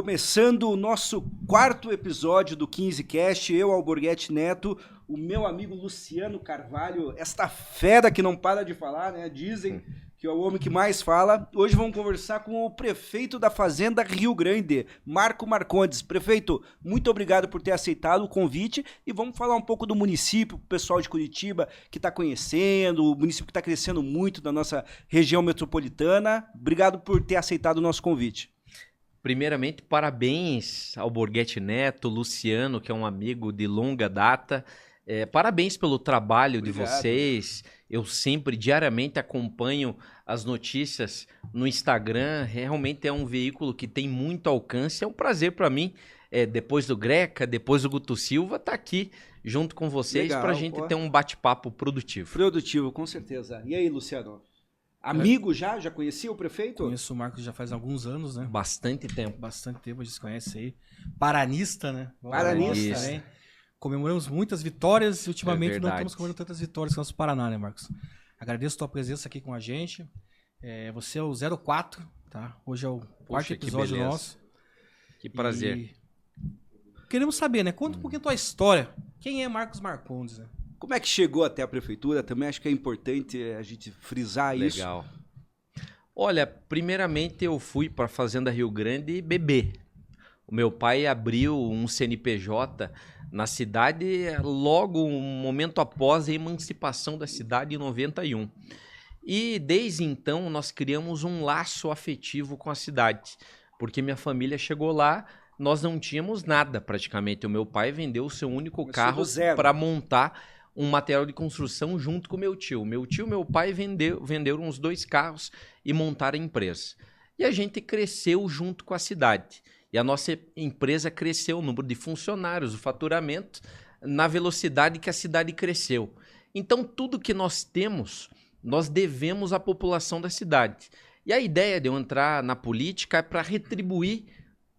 Começando o nosso quarto episódio do 15Cast, eu, Alborguete Neto, o meu amigo Luciano Carvalho, esta fera que não para de falar, né? Dizem que é o homem que mais fala. Hoje vamos conversar com o prefeito da Fazenda Rio Grande, Marco Marcondes. Prefeito, muito obrigado por ter aceitado o convite e vamos falar um pouco do município, o pessoal de Curitiba que está conhecendo, o município que está crescendo muito da nossa região metropolitana. Obrigado por ter aceitado o nosso convite. Primeiramente, parabéns ao Borghetti Neto, Luciano, que é um amigo de longa data. Parabéns pelo trabalho Obrigado. De vocês. Eu sempre, diariamente, acompanho as notícias no Instagram. Realmente é um veículo que tem muito alcance. É um prazer para mim, depois do Greca, depois do Guto Silva, estar aqui junto com vocês para a gente ter um bate-papo produtivo. Produtivo, com certeza. E aí, Luciano? Amigo já conhecia o prefeito? Conheço o Marcos já faz alguns anos, né? Bastante tempo. Bastante tempo, a gente se conhece aí. Paranista, né? Paranista. Também. Comemoramos muitas vitórias e ultimamente não estamos comemorando tantas vitórias com o nosso Paraná, né, Marcos? Agradeço a tua presença aqui com a gente. Você é o 04, tá? Hoje é o quarto episódio nosso. Que prazer. E queremos saber, né? Conta um pouquinho a tua história. Quem é Marcos Marcondes, né? Como é que chegou até a prefeitura? Também acho que é importante a gente frisar isso. Legal. Olha, primeiramente eu fui para a Fazenda Rio Grande bebê. O meu pai abriu um CNPJ na cidade logo um momento após a emancipação da cidade em 91. E desde então nós criamos um laço afetivo com a cidade, porque minha família chegou lá, nós não tínhamos nada praticamente. O meu pai vendeu o seu único carro para montar um material de construção junto com meu tio. Meu tio e meu pai venderam uns 2 carros e montaram a empresa. E a gente cresceu junto com a cidade. E a nossa empresa cresceu, o número de funcionários, o faturamento, na velocidade que a cidade cresceu. Então, tudo que nós temos, nós devemos à população da cidade. E a ideia de eu entrar na política é para retribuir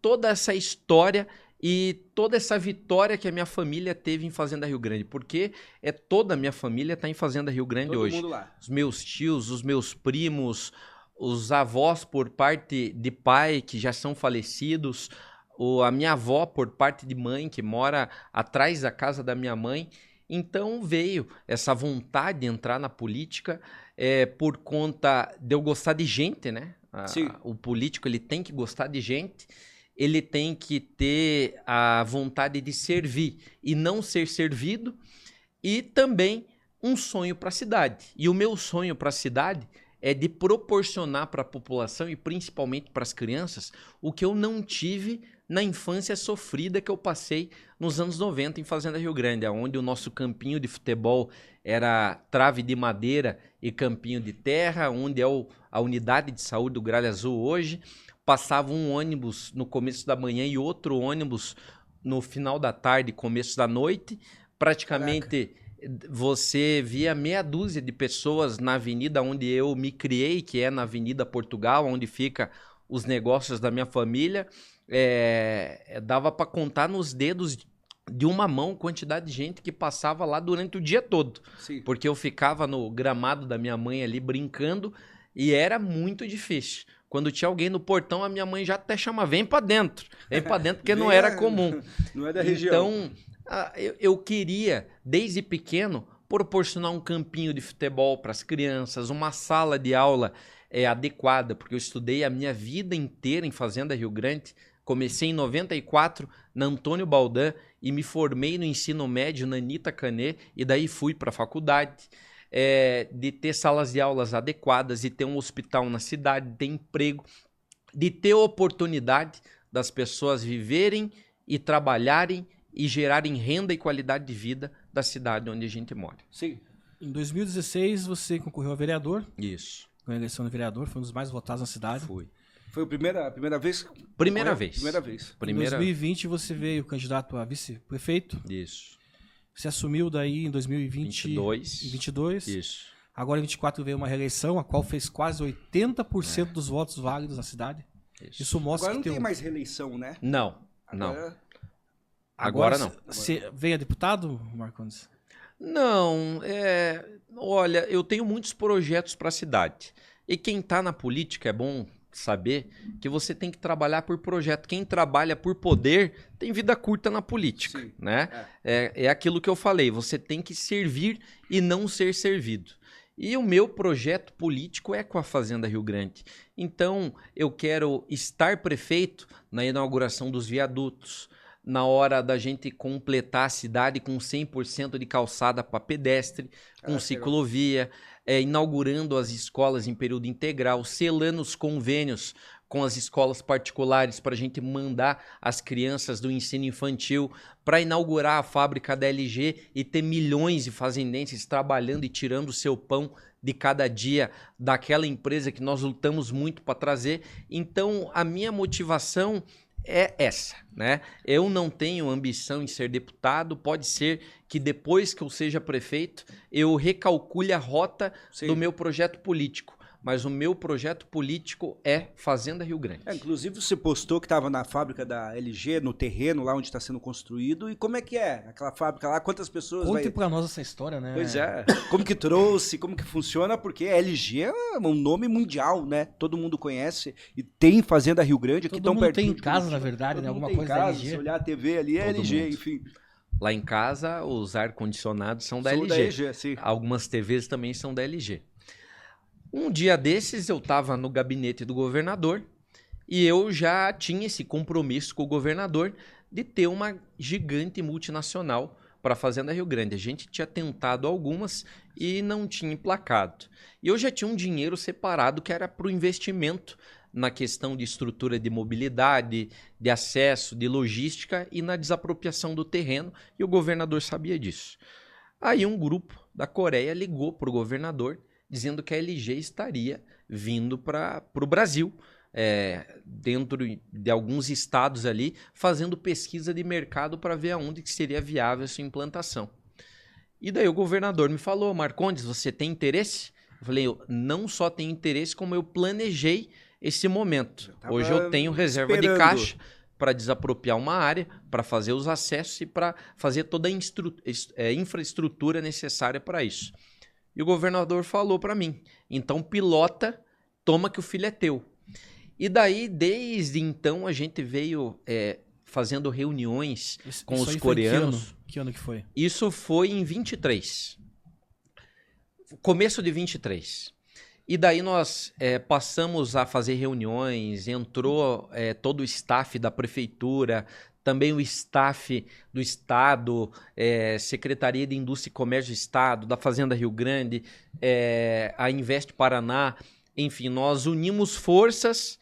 toda essa história e toda essa vitória que a minha família teve em Fazenda Rio Grande, porque toda a minha família está em Fazenda Rio Grande hoje. Todo mundo lá. Os meus tios, os meus primos, os avós por parte de pai que já são falecidos, a minha avó por parte de mãe que mora atrás da casa da minha mãe. Então veio essa vontade de entrar na política por conta de eu gostar de gente, né? O político ele tem que gostar de gente. Ele tem que ter a vontade de servir e não ser servido, e também um sonho para a cidade. E o meu sonho para a cidade é de proporcionar para a população e principalmente para as crianças o que eu não tive na infância sofrida que eu passei nos anos 90 em Fazenda Rio Grande, onde o nosso campinho de futebol era trave de madeira e campinho de terra, onde é a unidade de saúde do Gralha Azul hoje. Passava um ônibus no começo da manhã e outro ônibus no final da tarde, começo da noite. Praticamente você via meia dúzia de pessoas na avenida onde eu me criei, que é na Avenida Portugal, onde fica os negócios da minha família. Dava para contar nos dedos de uma mão a quantidade de gente que passava lá durante o dia todo. Sim. Porque eu ficava no gramado da minha mãe ali brincando e era muito difícil. Quando tinha alguém no portão, a minha mãe já até chamava, vem pra dentro, porque não era comum. Não é da região. Então, eu queria, desde pequeno, proporcionar um campinho de futebol para as crianças, uma sala de aula adequada, porque eu estudei a minha vida inteira em Fazenda Rio Grande. Comecei em 94 na Antônio Baldan e me formei no ensino médio na Anitta Canet e daí fui para a faculdade. De ter salas de aulas adequadas, de ter um hospital na cidade, de ter emprego, de ter oportunidade das pessoas viverem e trabalharem e gerarem renda e qualidade de vida da cidade onde a gente mora. Sim. Em 2016 você concorreu a vereador. Isso. Com a eleição de vereador, foi um dos mais votados na cidade. Fui. Foi a primeira vez? Primeira vez. Primeira vez. Em 2020 você veio candidato a vice-prefeito. Isso. Você assumiu daí em 2022. Isso. Agora em 2024 veio uma reeleição, a qual fez quase 80% dos votos válidos na cidade. Isso mostra Agora não que tem mais reeleição, né? Não. Agora não. Você veio a deputado, Marcondes? Não. Olha, eu tenho muitos projetos para a cidade. E quem está na política, é bom saber que você tem que trabalhar por projeto. Quem trabalha por poder tem vida curta na política, Sim. né? É aquilo que eu falei, você tem que servir e não ser servido. E o meu projeto político é com a Fazenda Rio Grande. Então, eu quero estar prefeito na inauguração dos viadutos, na hora da gente completar a cidade com 100% de calçada para pedestre, com ciclovia, inaugurando as escolas em período integral, selando os convênios com as escolas particulares para a gente mandar as crianças do ensino infantil, para inaugurar a fábrica da LG e ter milhões de fazendenses trabalhando e tirando o seu pão de cada dia daquela empresa que nós lutamos muito para trazer. Então, a minha motivação é essa, né? Eu não tenho ambição em ser deputado, pode ser que depois que eu seja prefeito, eu recalcule a rota do meu projeto político. Mas o meu projeto político é Fazenda Rio Grande. Inclusive você postou que estava na fábrica da LG, no terreno lá onde está sendo construído. E como é que é aquela fábrica lá? Quantas pessoas... Conte pra nós essa história, né? Pois é. Como que trouxe, como que funciona? Porque a LG é um nome mundial, né? Todo mundo conhece. E tem Fazenda Rio Grande aqui tão perto. Todo mundo tem em casa, na verdade, né? Alguma coisa da LG. Se olhar a TV ali é LG, enfim. Lá em casa, os ar-condicionados são da LG. Sim. Algumas TVs também são da LG. Um dia desses eu estava no gabinete do governador e eu já tinha esse compromisso com o governador de ter uma gigante multinacional para a Fazenda Rio Grande. A gente tinha tentado algumas e não tinha emplacado. E eu já tinha um dinheiro separado que era para o investimento na questão de estrutura de mobilidade, de acesso, de logística e na desapropriação do terreno, e o governador sabia disso. Aí um grupo da Coreia ligou para o governador dizendo que a LG estaria vindo para o Brasil, dentro de alguns estados ali, fazendo pesquisa de mercado para ver aonde que seria viável essa implantação. E daí o governador me falou: Marcondes, você tem interesse? Eu falei: eu não só tenho interesse, como eu planejei esse momento. Hoje eu tenho reserva de caixa para desapropriar uma área, para fazer os acessos e para fazer toda a infraestrutura necessária para isso. E o governador falou para mim: então pilota, toma que o filho é teu. E daí, desde então, a gente veio fazendo reuniões com os coreanos. Que ano que foi? Isso foi em 23. Começo de 23. E daí nós passamos a fazer reuniões, entrou todo o staff da prefeitura, também o staff do Estado, Secretaria de Indústria e Comércio do Estado, da Fazenda Rio Grande, a Invest Paraná. Enfim, nós unimos forças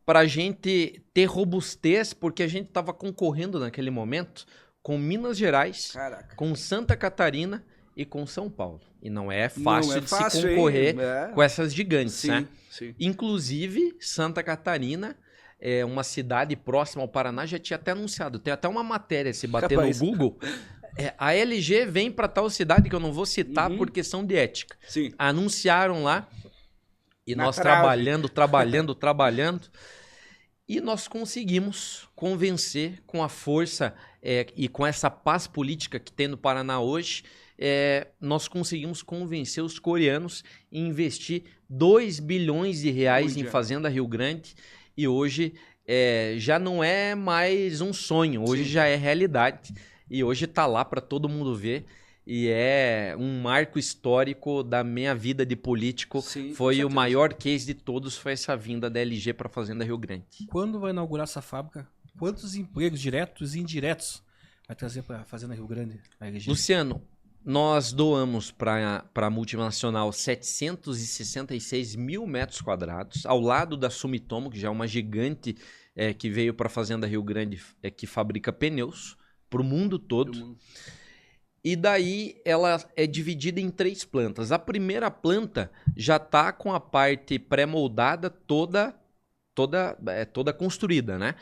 para a gente ter robustez, porque a gente estava concorrendo naquele momento com Minas Gerais, com Santa Catarina e com São Paulo. E não é fácil de se concorrer com essas gigantes, sim, né? Sim. Inclusive, Santa Catarina... uma cidade próxima ao Paraná, já tinha até anunciado. Tem até uma matéria, se bater no Google. A LG vem para tal cidade que eu não vou citar por questão de ética. Sim. Anunciaram lá e nós trabalhando. E nós conseguimos convencer com a força e com essa paz política que tem no Paraná hoje, nós conseguimos convencer os coreanos a investir 2 bilhões de reais em Fazenda Rio Grande. E hoje já não é mais um sonho, hoje já é realidade. E hoje está lá para todo mundo ver. E é um marco histórico da minha vida de político. Sim, foi o maior case de todos, foi essa vinda da LG para a Fazenda Rio Grande. Quando vai inaugurar essa fábrica? Quantos empregos diretos e indiretos vai trazer para a Fazenda Rio Grande, a LG? Luciano, nós doamos para a multinacional 766 mil metros quadrados, ao lado da Sumitomo, que já é uma gigante que veio para a Fazenda Rio Grande, que fabrica pneus para o mundo todo. E daí ela é dividida em 3 plantas. A primeira planta já está com a parte pré-moldada toda construída, né?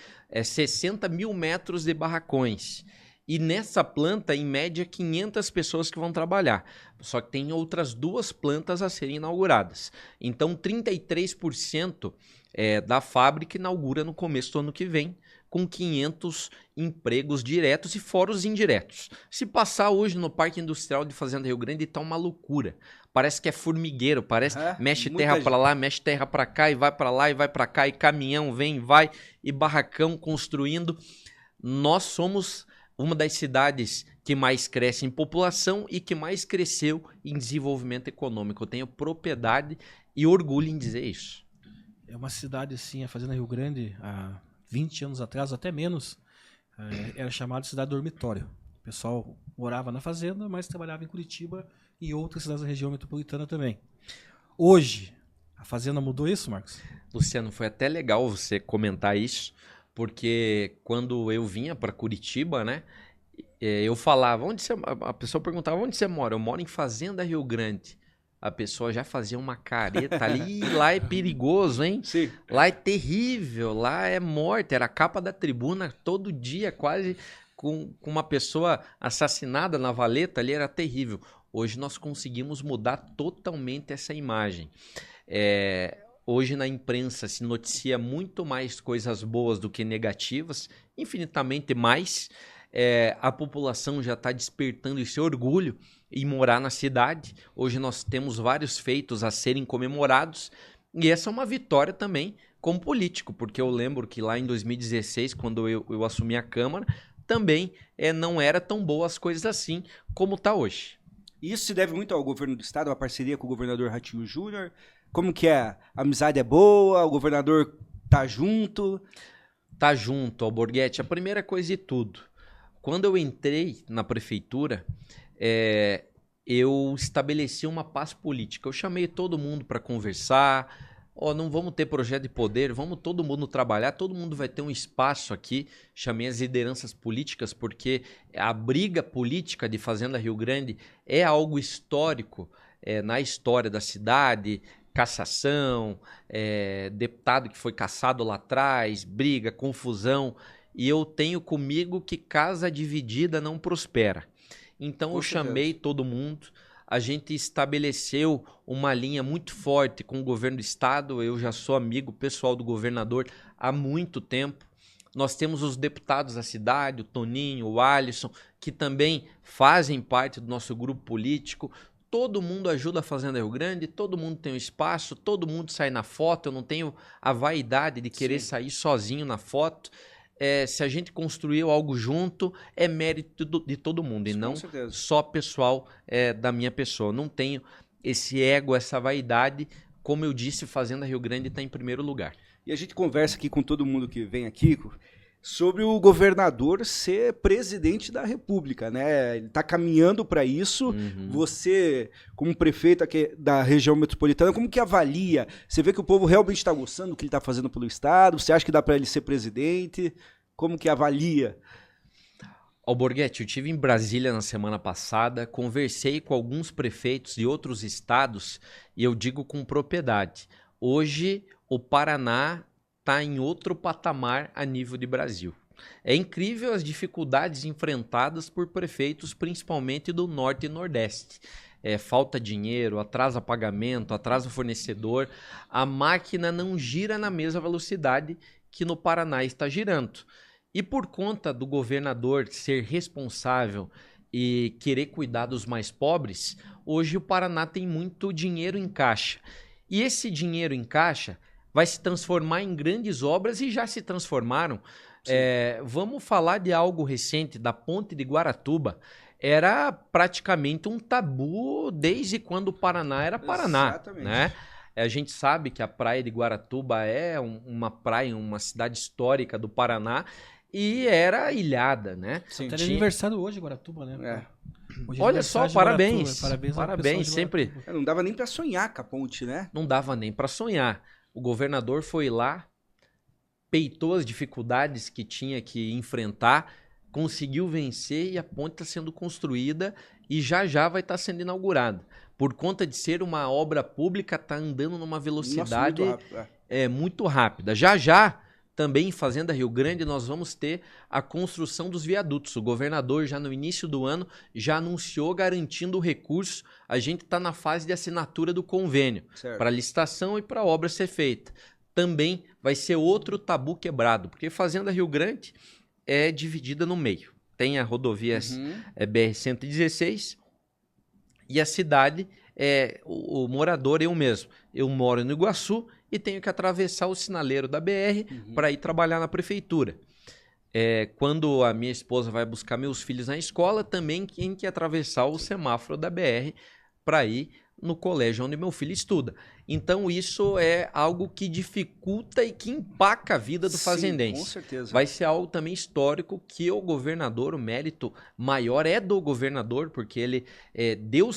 60 mil metros de barracões. E nessa planta, em média, 500 pessoas que vão trabalhar. Só que tem outras 2 plantas a serem inauguradas. Então, 33% da fábrica inaugura no começo do ano que vem, com 500 empregos diretos e fora os indiretos. Se passar hoje no Parque Industrial de Fazenda Rio Grande, está uma loucura. parece que é formigueiro, parece mexe muita terra para lá, mexe terra para cá, e vai para lá, e vai para cá, e caminhão vem, vai, e barracão construindo. Nós somos uma das cidades que mais cresce em população e que mais cresceu em desenvolvimento econômico. Eu tenho propriedade e orgulho em dizer isso. É uma cidade assim, a Fazenda Rio Grande, há 20 anos atrás, até menos, era chamada de cidade dormitório. O pessoal morava na fazenda, mas trabalhava em Curitiba e outras cidades da região metropolitana também. Hoje, a fazenda mudou isso, Marcos? Luciano, foi até legal você comentar isso, porque quando eu vinha para Curitiba, né, eu falava, a pessoa perguntava, onde você mora? Eu moro em Fazenda Rio Grande. A pessoa já fazia uma careta ali, lá é perigoso, hein? Sim. Lá é terrível, lá é morte, era a capa da tribuna todo dia, quase com uma pessoa assassinada na valeta ali, era terrível. Hoje nós conseguimos mudar totalmente essa imagem. Hoje na imprensa se noticia muito mais coisas boas do que negativas, infinitamente mais. A população já está despertando esse orgulho em morar na cidade. Hoje nós temos vários feitos a serem comemorados e essa é uma vitória também como político, porque eu lembro que lá em 2016, quando eu assumi a Câmara, também não era tão boa as coisas assim como está hoje. Isso se deve muito ao governo do estado, a parceria com o governador Ratinho Júnior. Como que é? A amizade é boa? O governador tá junto? Tá junto, Alborguete. A primeira coisa de tudo, quando eu entrei na prefeitura, eu estabeleci uma paz política. Eu chamei todo mundo para conversar. Não vamos ter projeto de poder, vamos todo mundo trabalhar, todo mundo vai ter um espaço aqui. Chamei as lideranças políticas porque a briga política de Fazenda Rio Grande é algo histórico na história da cidade. Cassação, deputado que foi cassado lá atrás, briga, confusão. E eu tenho comigo que casa dividida não prospera. Então eu chamei todo mundo. A gente estabeleceu uma linha muito forte com o governo do estado. Eu já sou amigo pessoal do governador há muito tempo. Nós temos os deputados da cidade, o Toninho, o Alisson, que também fazem parte do nosso grupo político. Todo mundo ajuda a Fazenda Rio Grande, todo mundo tem um espaço, todo mundo sai na foto. Eu não tenho a vaidade de querer sair sozinho na foto. Se a gente construiu algo junto, é mérito de todo mundo, e não só pessoal da minha pessoa. Não tenho esse ego, essa vaidade. Como eu disse, Fazenda Rio Grande está em primeiro lugar. E a gente conversa aqui com todo mundo que vem aqui sobre o governador ser presidente da República, né? Ele está caminhando para isso. Você, como prefeito aqui da região metropolitana, como que avalia? Você vê que o povo realmente está gostando do que ele está fazendo pelo estado? Você acha que dá para ele ser presidente? Como que avalia? Alborguete, eu estive em Brasília na semana passada, conversei com alguns prefeitos de outros estados e eu digo com propriedade. Hoje, o Paraná está em outro patamar a nível de Brasil. É incrível as dificuldades enfrentadas por prefeitos, principalmente do Norte e Nordeste. Falta dinheiro, atrasa pagamento, atrasa fornecedor. A máquina não gira na mesma velocidade que no Paraná está girando. E por conta do governador ser responsável e querer cuidar dos mais pobres, hoje o Paraná tem muito dinheiro em caixa. E esse dinheiro em caixa vai se transformar em grandes obras e já se transformaram. Vamos falar de algo recente, da Ponte de Guaratuba. Era praticamente um tabu desde quando o Paraná era Paraná. Exatamente. Né? A gente sabe que a praia de Guaratuba é uma praia, uma cidade histórica do Paraná e era ilhada, né? Sim. Tá aniversário hoje, Guaratuba, né? Hoje olha só, parabéns. Parabéns, sempre. Não dava nem para sonhar com a ponte, né? Não dava nem para sonhar. O governador foi lá, peitou as dificuldades que tinha que enfrentar, conseguiu vencer e a ponte está sendo construída e já vai estar sendo inaugurada. Por conta de ser uma obra pública, está andando numa velocidade muito rápida. Já, também em Fazenda Rio Grande, nós vamos ter a construção dos viadutos. O governador, já no início do ano, já anunciou garantindo o recurso. A gente está na fase de assinatura do convênio para licitação e para a obra ser feita. Também vai ser outro tabu quebrado, porque Fazenda Rio Grande é dividida no meio. Tem a rodovia BR-116 e a cidade o morador, eu mesmo. Eu moro no Iguaçu e tenho que atravessar o sinaleiro da BR para ir trabalhar na prefeitura. Quando a minha esposa vai buscar meus filhos na escola, também tem que atravessar o semáforo da BR para ir no colégio onde meu filho estuda. Então isso é algo que dificulta e que empaca a vida do fazendense. Com certeza. Vai ser algo também histórico que o governador, o mérito maior é do governador, porque ele deu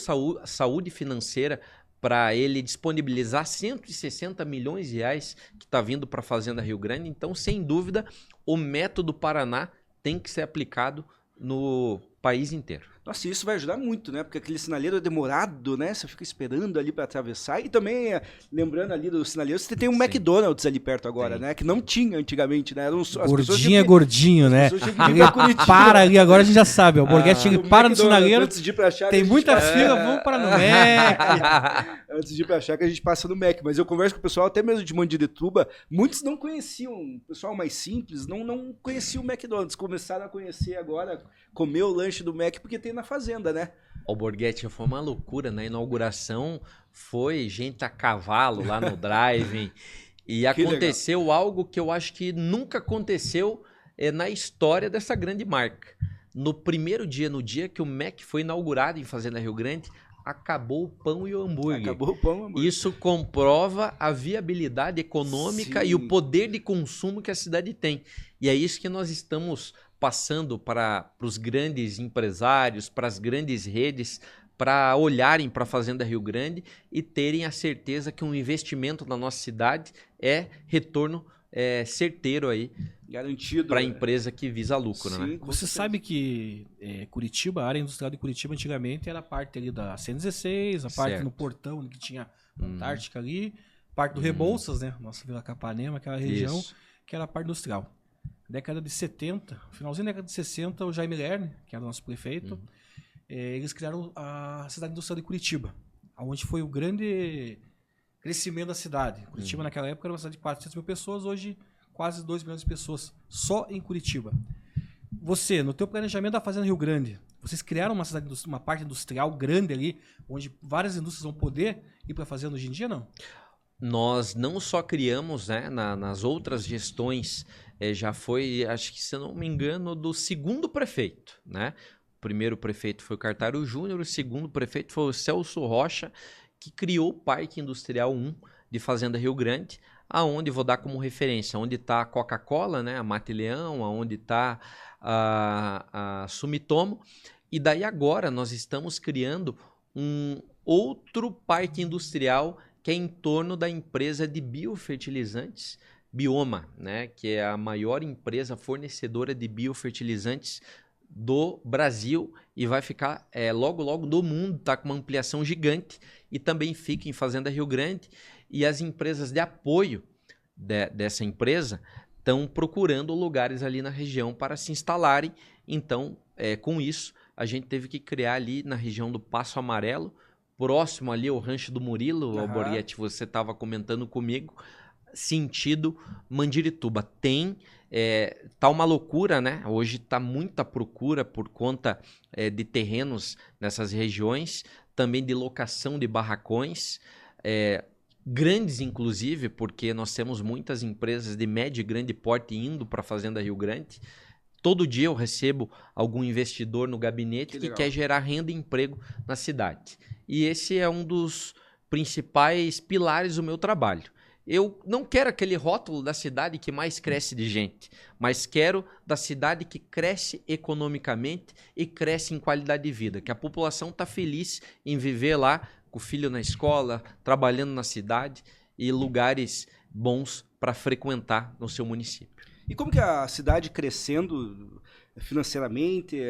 saúde financeira para ele disponibilizar 160 milhões de reais que está vindo para a Fazenda Rio Grande. Então, sem dúvida, o método Paraná tem que ser aplicado no país inteiro. Nossa, isso vai ajudar muito, né? Porque aquele sinaleiro é demorado, né? Você fica esperando ali para atravessar. E também, lembrando ali do sinaleiro, você tem um McDonald's ali perto agora, né? Que não tinha antigamente, né? Gordinho é gordinho, né? Ele para ali, agora a gente já sabe. O Borghetti ele para no sinaleiro, tem muita fila, vamos para no Mac. Antes de ir pra chácara, a gente passa no Mac. Mas eu converso com o pessoal, até mesmo de Mandirituba, muitos não conheciam, o pessoal mais simples, não conhecia o McDonald's. Começaram a conhecer agora, comer o lanche do Mac, porque tem na fazenda, né? O Borghetti, foi uma loucura, na inauguração foi gente a cavalo lá no drive-in e aconteceu algo que eu acho que nunca aconteceu na história dessa grande marca. No primeiro dia, no dia que o Mac foi inaugurado em Fazenda Rio Grande, acabou o pão e o hambúrguer. Acabou o pão e o hambúrguer. Isso comprova a viabilidade econômica e o poder de consumo que a cidade tem. E é isso que nós estamos passando para os grandes empresários, para as grandes redes, para olharem para a Fazenda Rio Grande e terem a certeza que um investimento na nossa cidade é retorno certeiro aí, garantido para a empresa que visa lucro. Sim, né? Você sabe que Curitiba, a área industrial de Curitiba antigamente era a parte ali da 116, a parte no portão que tinha Antártica ali, parte do Rebouças, né? Nossa Vila Capanema, aquela região que era a parte industrial. Década de 70, finalzinho da década de 60, o Jaime Lerner, que era o nosso prefeito, eles criaram a cidade industrial de Curitiba, onde foi o grande crescimento da cidade. Curitiba naquela época era uma cidade de 400 mil pessoas, hoje quase 2 milhões de pessoas, só em Curitiba. Você, no teu planejamento da Fazenda Rio Grande, vocês criaram uma parte industrial grande ali, onde várias indústrias vão poder ir para a fazenda hoje em dia, não? Nós não só criamos, né, nas outras gestões, já foi, acho que se eu não me engano, do segundo prefeito, né? O primeiro prefeito foi o Cartaro Júnior, o segundo prefeito foi o Celso Rocha, que criou o Parque Industrial 1 de Fazenda Rio Grande, aonde vou dar como referência, onde está a Coca-Cola, né, a Mate Leão, aonde está a Sumitomo, e daí agora nós estamos criando um outro parque industrial que é em torno da empresa de biofertilizantes Bioma, né, que é a maior empresa fornecedora de biofertilizantes do Brasil e vai ficar logo do mundo, tá com uma ampliação gigante e também fica em Fazenda Rio Grande, e as empresas de apoio dessa empresa estão procurando lugares ali na região para se instalarem. Então, com isso, a gente teve que criar ali na região do Passo Amarelo, próximo ali ao Rancho do Murilo, o Borghetti, você estava comentando comigo, sentido Mandirituba. Tá uma loucura, né? Hoje tá muita procura por conta de terrenos nessas regiões, também de locação de barracões, grandes inclusive, porque nós temos muitas empresas de médio e grande porte indo para a Fazenda Rio Grande. Todo dia eu recebo algum investidor no gabinete que quer gerar renda e emprego na cidade. E esse é um dos principais pilares do meu trabalho. Eu não quero aquele rótulo da cidade que mais cresce de gente, mas quero da cidade que cresce economicamente e cresce em qualidade de vida, que a população está feliz em viver lá, com o filho na escola, trabalhando na cidade e lugares bons para frequentar no seu município. E como que a cidade crescendo financeiramente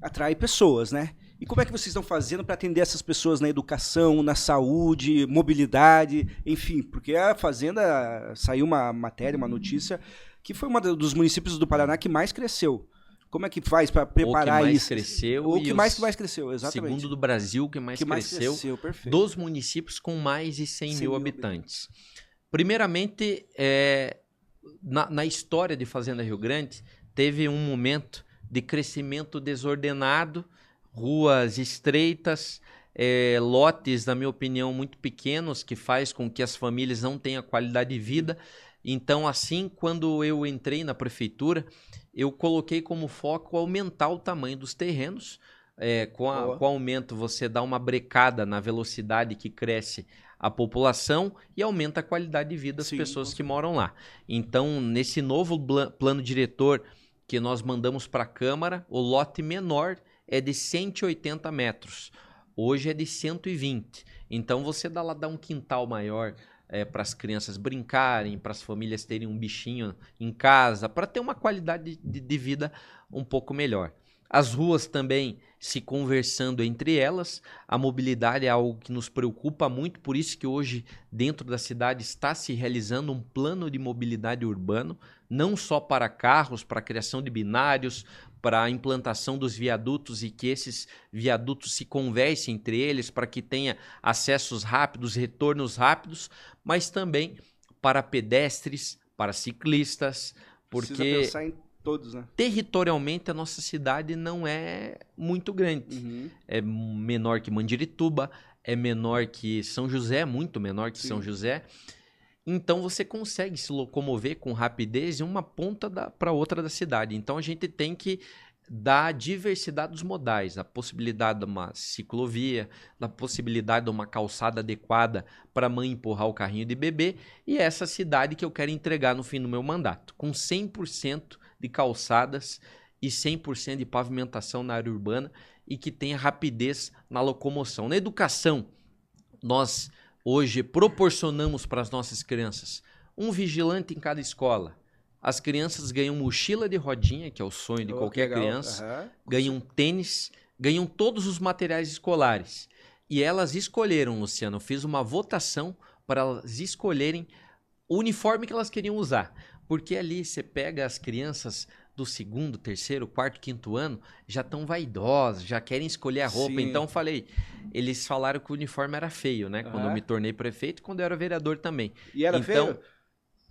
atrai pessoas, né? E como é que vocês estão fazendo para atender essas pessoas na educação, na saúde, mobilidade, enfim? Porque a Fazenda, saiu uma matéria, uma notícia, que foi um dos municípios do Paraná que mais cresceu. Como é que faz para preparar isso? O que mais cresceu, exatamente. Segundo do Brasil, que mais cresceu, perfeito. Dos municípios com mais de 100 mil habitantes. Primeiramente, na história de Fazenda Rio Grande, teve um momento de crescimento desordenado, ruas estreitas, lotes, na minha opinião, muito pequenos, que faz com que as famílias não tenham qualidade de vida. Então, assim, quando eu entrei na prefeitura, eu coloquei como foco aumentar o tamanho dos terrenos. Com o aumento, você dá uma brecada na velocidade que cresce a população e aumenta a qualidade de vida das pessoas que moram lá. Então, nesse novo plano diretor que nós mandamos para a Câmara, o lote menor é de 180 metros. Hoje é de 120. Então, você dá um quintal maior para as crianças brincarem, para as famílias terem um bichinho em casa, para ter uma qualidade de vida um pouco melhor. As ruas também se conversando entre elas, a mobilidade é algo que nos preocupa muito, por isso que hoje dentro da cidade está se realizando um plano de mobilidade urbano, não só para carros, para a criação de binários, para a implantação dos viadutos e que esses viadutos se conversem entre eles, para que tenha acessos rápidos, retornos rápidos, mas também para pedestres, para ciclistas, porque... Precisa pensar em todos, né? Territorialmente, a nossa cidade não é muito grande. É menor que Mandirituba, é menor que São José, muito menor que São José. Então, você consegue se locomover com rapidez de uma ponta para outra da cidade. Então, a gente tem que dar a diversidade dos modais, a possibilidade de uma ciclovia, a possibilidade de uma calçada adequada para a mãe empurrar o carrinho de bebê. E é essa cidade que eu quero entregar no fim do meu mandato, com 100% de calçadas e 100% de pavimentação na área urbana e que tenha rapidez na locomoção. Na educação, nós hoje proporcionamos para as nossas crianças um vigilante em cada escola. As crianças ganham mochila de rodinha, que é o sonho de qualquer criança, ganham tênis, ganham todos os materiais escolares. E elas escolheram, Luciano, eu fiz uma votação para elas escolherem o uniforme que elas queriam usar. Porque ali você pega as crianças do 2º, 3º, 4º, 5º ano, já estão vaidosas, já querem escolher a roupa. Sim. Então, eles falaram que o uniforme era feio, né? Quando eu me tornei prefeito, quando eu era vereador também. E era feio?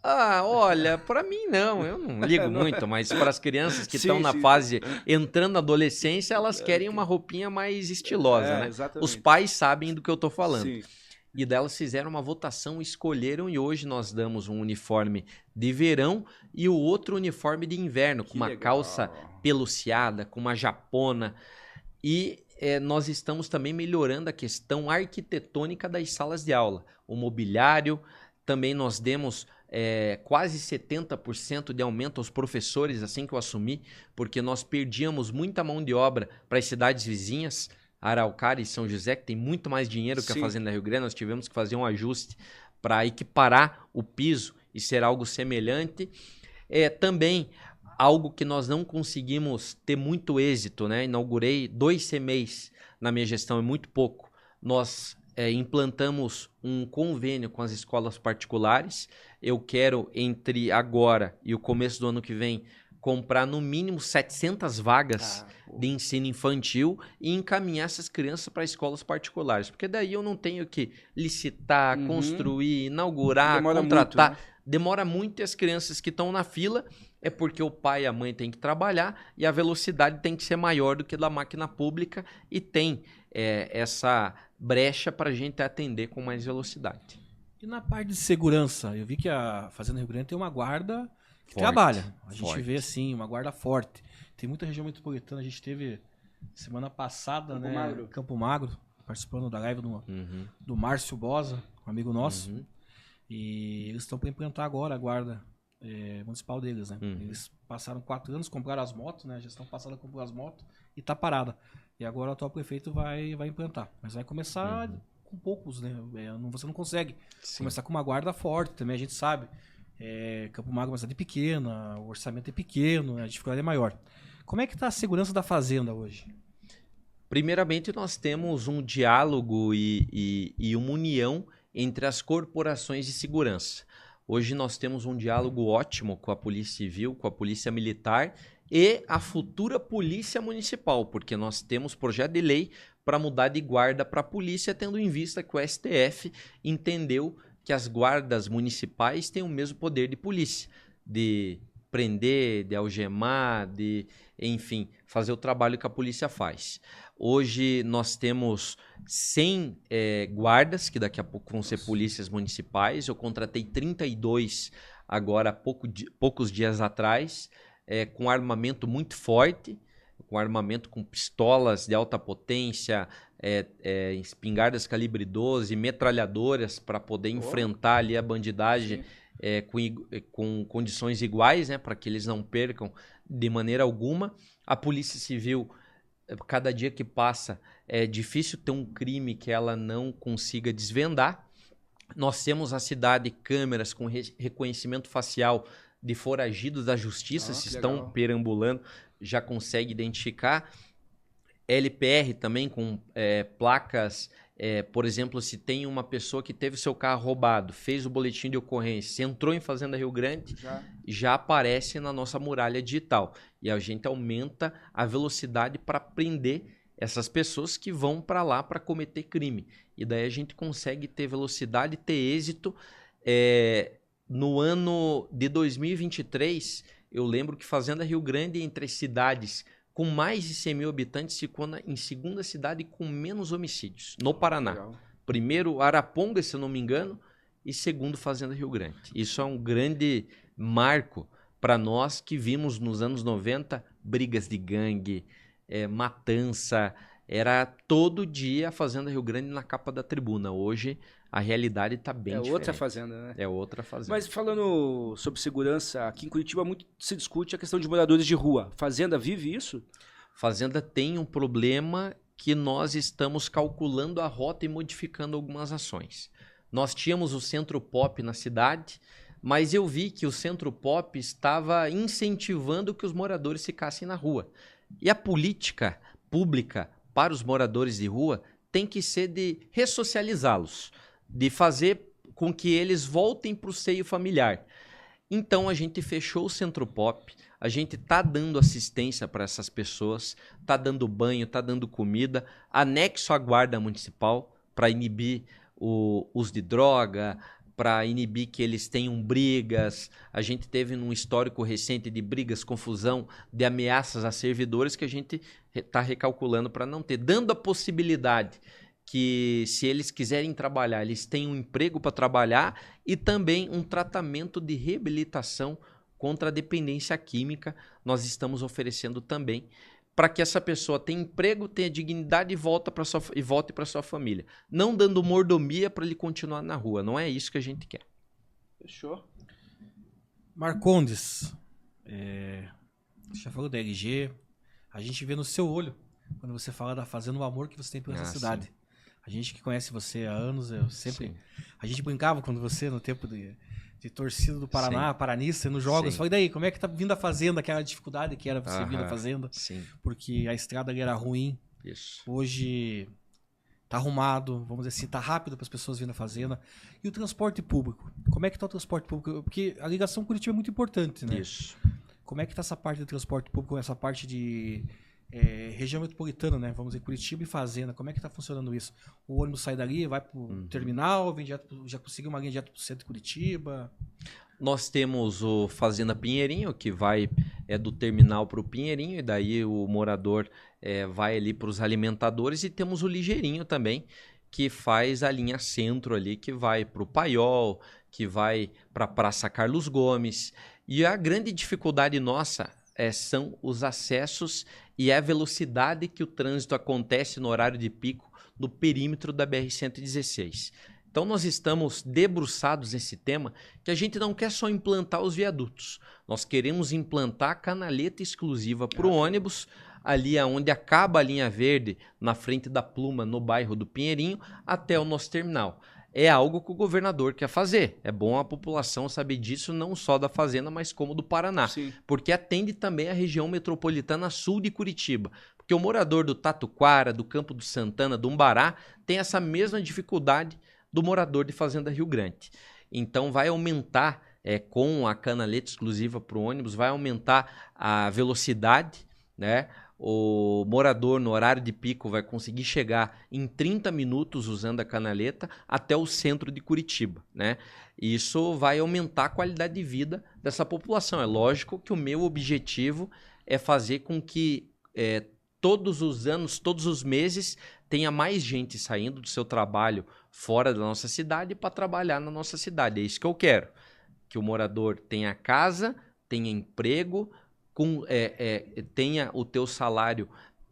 Olha, para mim não, eu não ligo muito, mas para as crianças que estão na fase entrando na adolescência, elas querem uma roupinha mais estilosa, né? Exatamente. Os pais sabem do que eu estou falando. Sim. E delas fizeram uma votação, escolheram e hoje nós damos um uniforme de verão e o outro uniforme de inverno, com uma calça peluciada, com uma japona. E nós estamos também melhorando a questão arquitetônica das salas de aula. O mobiliário, também nós demos quase 70% de aumento aos professores assim que eu assumi, porque nós perdíamos muita mão de obra para as cidades vizinhas, Araucária e São José, que tem muito mais dinheiro que a Fazenda Rio Grande. Nós tivemos que fazer um ajuste para equiparar o piso e ser algo semelhante. Também algo que nós não conseguimos ter muito êxito, né? Inaugurei 2 CMEs na minha gestão, é muito pouco. Nós implantamos um convênio com as escolas particulares. Eu quero, entre agora e o começo do ano que vem, comprar no mínimo 700 vagas de ensino infantil e encaminhar essas crianças para escolas particulares. Porque daí eu não tenho que licitar, construir, inaugurar, contratar. Muito, né? Demora muito e as crianças que estão na fila é porque o pai e a mãe têm que trabalhar e a velocidade tem que ser maior do que da máquina pública e tem essa brecha para a gente atender com mais velocidade. E na parte de segurança, eu vi que a Fazenda Rio Grande tem uma guarda que trabalha. A gente vê assim, uma guarda forte. Tem muita região metropolitana, a gente teve semana passada, Campo Magro, participando da live do Márcio Bosa, um amigo nosso. E eles estão para implantar agora a guarda municipal deles, né? Eles passaram 4 anos, compraram as motos, né? A gestão passada comprou as motos e tá parada. E agora o atual prefeito vai implantar. Mas vai começar com poucos, né? Você não consegue começar com uma guarda forte, também a gente sabe. Campo Magro é uma cidade pequena, o orçamento é pequeno, a dificuldade é maior. Como é que está a segurança da fazenda hoje? Primeiramente, nós temos um diálogo e uma união entre as corporações de segurança. Hoje nós temos um diálogo ótimo com a Polícia Civil, com a Polícia Militar e a futura Polícia Municipal, porque nós temos projeto de lei para mudar de guarda para a polícia, tendo em vista que o STF entendeu que as guardas municipais têm o mesmo poder de polícia, de prender, de algemar, de, enfim, fazer o trabalho que a polícia faz. Hoje nós temos 100 guardas, que daqui a pouco vão ser polícias municipais. Eu contratei 32 agora há poucos dias atrás, com armamento muito forte, com armamento com pistolas de alta potência, espingardas calibre 12, metralhadoras para poder enfrentar ali a bandidagem com condições iguais, né, para que eles não percam de maneira alguma. A Polícia Civil, cada dia que passa, é difícil ter um crime que ela não consiga desvendar. Nós temos na cidade câmeras com reconhecimento facial de foragidos da justiça, se estão perambulando, já consegue identificar. LPR também com placas, por exemplo, se tem uma pessoa que teve seu carro roubado, fez o boletim de ocorrência, entrou em Fazenda Rio Grande, já aparece na nossa muralha digital. E a gente aumenta a velocidade para prender essas pessoas que vão para lá para cometer crime. E daí a gente consegue ter velocidade e ter êxito. No ano de 2023, eu lembro que Fazenda Rio Grande, entre as cidades com mais de 100 mil habitantes, ficou em segunda cidade com menos homicídios, no Paraná. Legal. Primeiro, Araponga, se eu não me engano, e segundo, Fazenda Rio Grande. Isso é um grande marco para nós que vimos nos anos 90 brigas de gangue, matança. Era todo dia a Fazenda Rio Grande na capa da tribuna. Hoje a realidade está bem diferente. É outra fazenda, né? É outra fazenda. Mas falando sobre segurança, aqui em Curitiba muito se discute a questão de moradores de rua. Fazenda vive isso? Fazenda tem um problema que nós estamos calculando a rota e modificando algumas ações. Nós tínhamos o Centro Pop na cidade, mas eu vi que o Centro Pop estava incentivando que os moradores ficassem na rua. E a política pública para os moradores de rua tem que ser de ressocializá-los, de fazer com que eles voltem para o seio familiar. Então a gente fechou o Centro Pop, a gente está dando assistência para essas pessoas, está dando banho, está dando comida, anexo à guarda municipal para inibir o uso de droga, para inibir que eles tenham brigas. A gente teve um histórico recente de brigas, confusão, de ameaças a servidores que a gente está recalculando para não ter, dando a possibilidade que, se eles quiserem trabalhar, eles tenham um emprego para trabalhar e também um tratamento de reabilitação contra a dependência química. Nós estamos oferecendo também para que essa pessoa tenha emprego, tenha dignidade e volte para sua família. Não dando mordomia para ele continuar na rua. Não é isso que a gente quer. Fechou. Marcondes, você já falou da LG. A gente vê no seu olho, quando você fala da fazenda, o amor que você tem por essa cidade. Sim. A gente que conhece você há anos, eu sempre... Sim. A gente brincava quando você, no tempo de torcida do Paraná, sim, paranista, nos jogos. Falei, daí, como é que tá vindo a fazenda, aquela dificuldade que era você vir a fazenda? Sim. Porque a estrada ali era ruim. Isso. Hoje tá arrumado, vamos dizer assim, tá rápido para as pessoas virem à fazenda. E o transporte público? Como é que tá o transporte público? Porque a ligação Curitiba é muito importante, né? Isso. Como é que tá essa parte do transporte público, essa parte de região metropolitana, né? Vamos dizer, Curitiba e fazenda. Como é que tá funcionando isso? O ônibus sai dali, vai pro terminal, vem direto, já conseguiu uma linha direto pro centro de Curitiba? Nós temos o Fazenda Pinheirinho, que vai do terminal para o Pinheirinho, e daí o morador vai ali para os alimentadores, e temos o Ligeirinho também, que faz a linha centro ali, que vai para o Paiol, que vai para a Praça Carlos Gomes. E a grande dificuldade nossa são os acessos e a velocidade que o trânsito acontece no horário de pico no perímetro da BR-116. Então nós estamos debruçados nesse tema, que a gente não quer só implantar os viadutos. Nós queremos implantar a canaleta exclusiva para o ônibus, ali onde acaba a linha verde, na frente da Pluma, no bairro do Pinheirinho, até o nosso terminal. É algo que o governador quer fazer. É bom a população saber disso, não só da Fazenda, mas como do Paraná. Sim. Porque atende também a região metropolitana sul de Curitiba. Porque o morador do Tatuquara, do Campo do Santana, do Umbará, tem essa mesma dificuldade do morador de Fazenda Rio Grande. Então vai aumentar, com a canaleta exclusiva para o ônibus, vai aumentar a velocidade, né? o morador no horário de pico vai conseguir chegar em 30 minutos usando a canaleta até o centro de Curitiba, né? Isso vai aumentar a qualidade de vida dessa população. É lógico que o meu objetivo é fazer com que todos os anos, todos os meses, tenha mais gente saindo do seu trabalho fora da nossa cidade para trabalhar na nossa cidade. É isso que eu quero. Que o morador tenha casa, tenha emprego, tenha o teu salário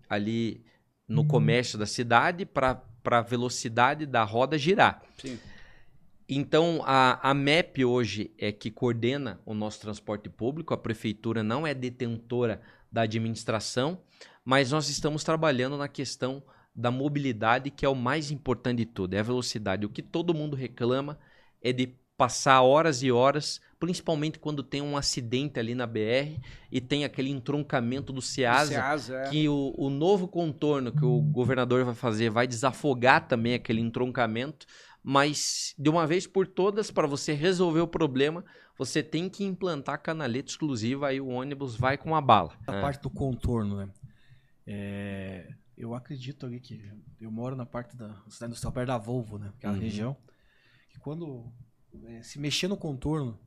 ali no comércio da cidade para a velocidade da roda girar. Sim. Então, a MEP hoje é que coordena o nosso transporte público. A prefeitura não é detentora da administração, mas nós estamos trabalhando na questão da mobilidade, que é o mais importante de tudo, é a velocidade. O que todo mundo reclama é de passar horas e horas, principalmente quando tem um acidente ali na BR e tem aquele entroncamento do Ceasa, que o novo contorno que o governador vai fazer vai desafogar também aquele entroncamento, mas de uma vez por todas, para você resolver o problema, você tem que implantar canaleta exclusiva, aí o ônibus vai com a bala. A parte do contorno, né? Eu acredito ali que eu moro na parte da cidade industrial, perto da Volvo, né? Que é a região, que quando se mexer no contorno,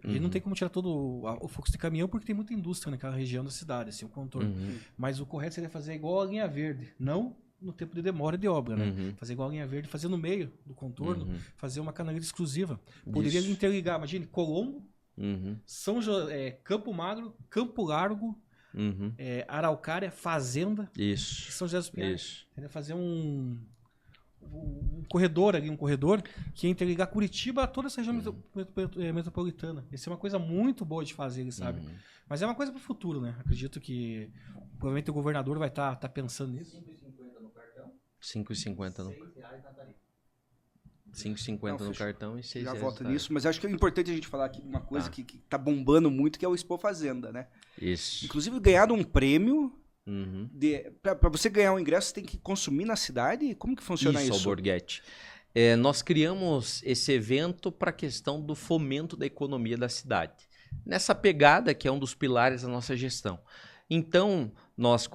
a gente não tem como tirar todo o fluxo de caminhão, porque tem muita indústria naquela região da cidade, assim, o contorno. Mas o correto seria fazer igual a linha verde, não no tempo de demora de obra, né? Fazer igual a linha verde, fazer no meio do contorno, fazer uma canaleta exclusiva. Poderia interligar, imagine, Colombo, Campo Magro, Campo Largo, Araucária, Fazenda, São José dos Pinhais. Fazer um corredor ali, um corredor que ia interligar Curitiba a toda essa região metropolitana. Isso é uma coisa muito boa de fazer, sabe? Mas é uma coisa para o futuro, né? Acredito que provavelmente o governador vai estar pensando nisso. 5,50 no cartão. 5,50 no cartão e 6 reais. Já volta nisso, mas acho que é importante a gente falar aqui uma coisa que tá bombando muito, que é o Expo Fazenda, né? Isso. Inclusive, ganhar um prêmio. Para você ganhar um ingresso, você tem que consumir na cidade? Como que funciona isso? Alborguete. Nós criamos esse evento para a questão do fomento da economia da cidade. Nessa pegada, que é um dos pilares da nossa gestão. Então, nós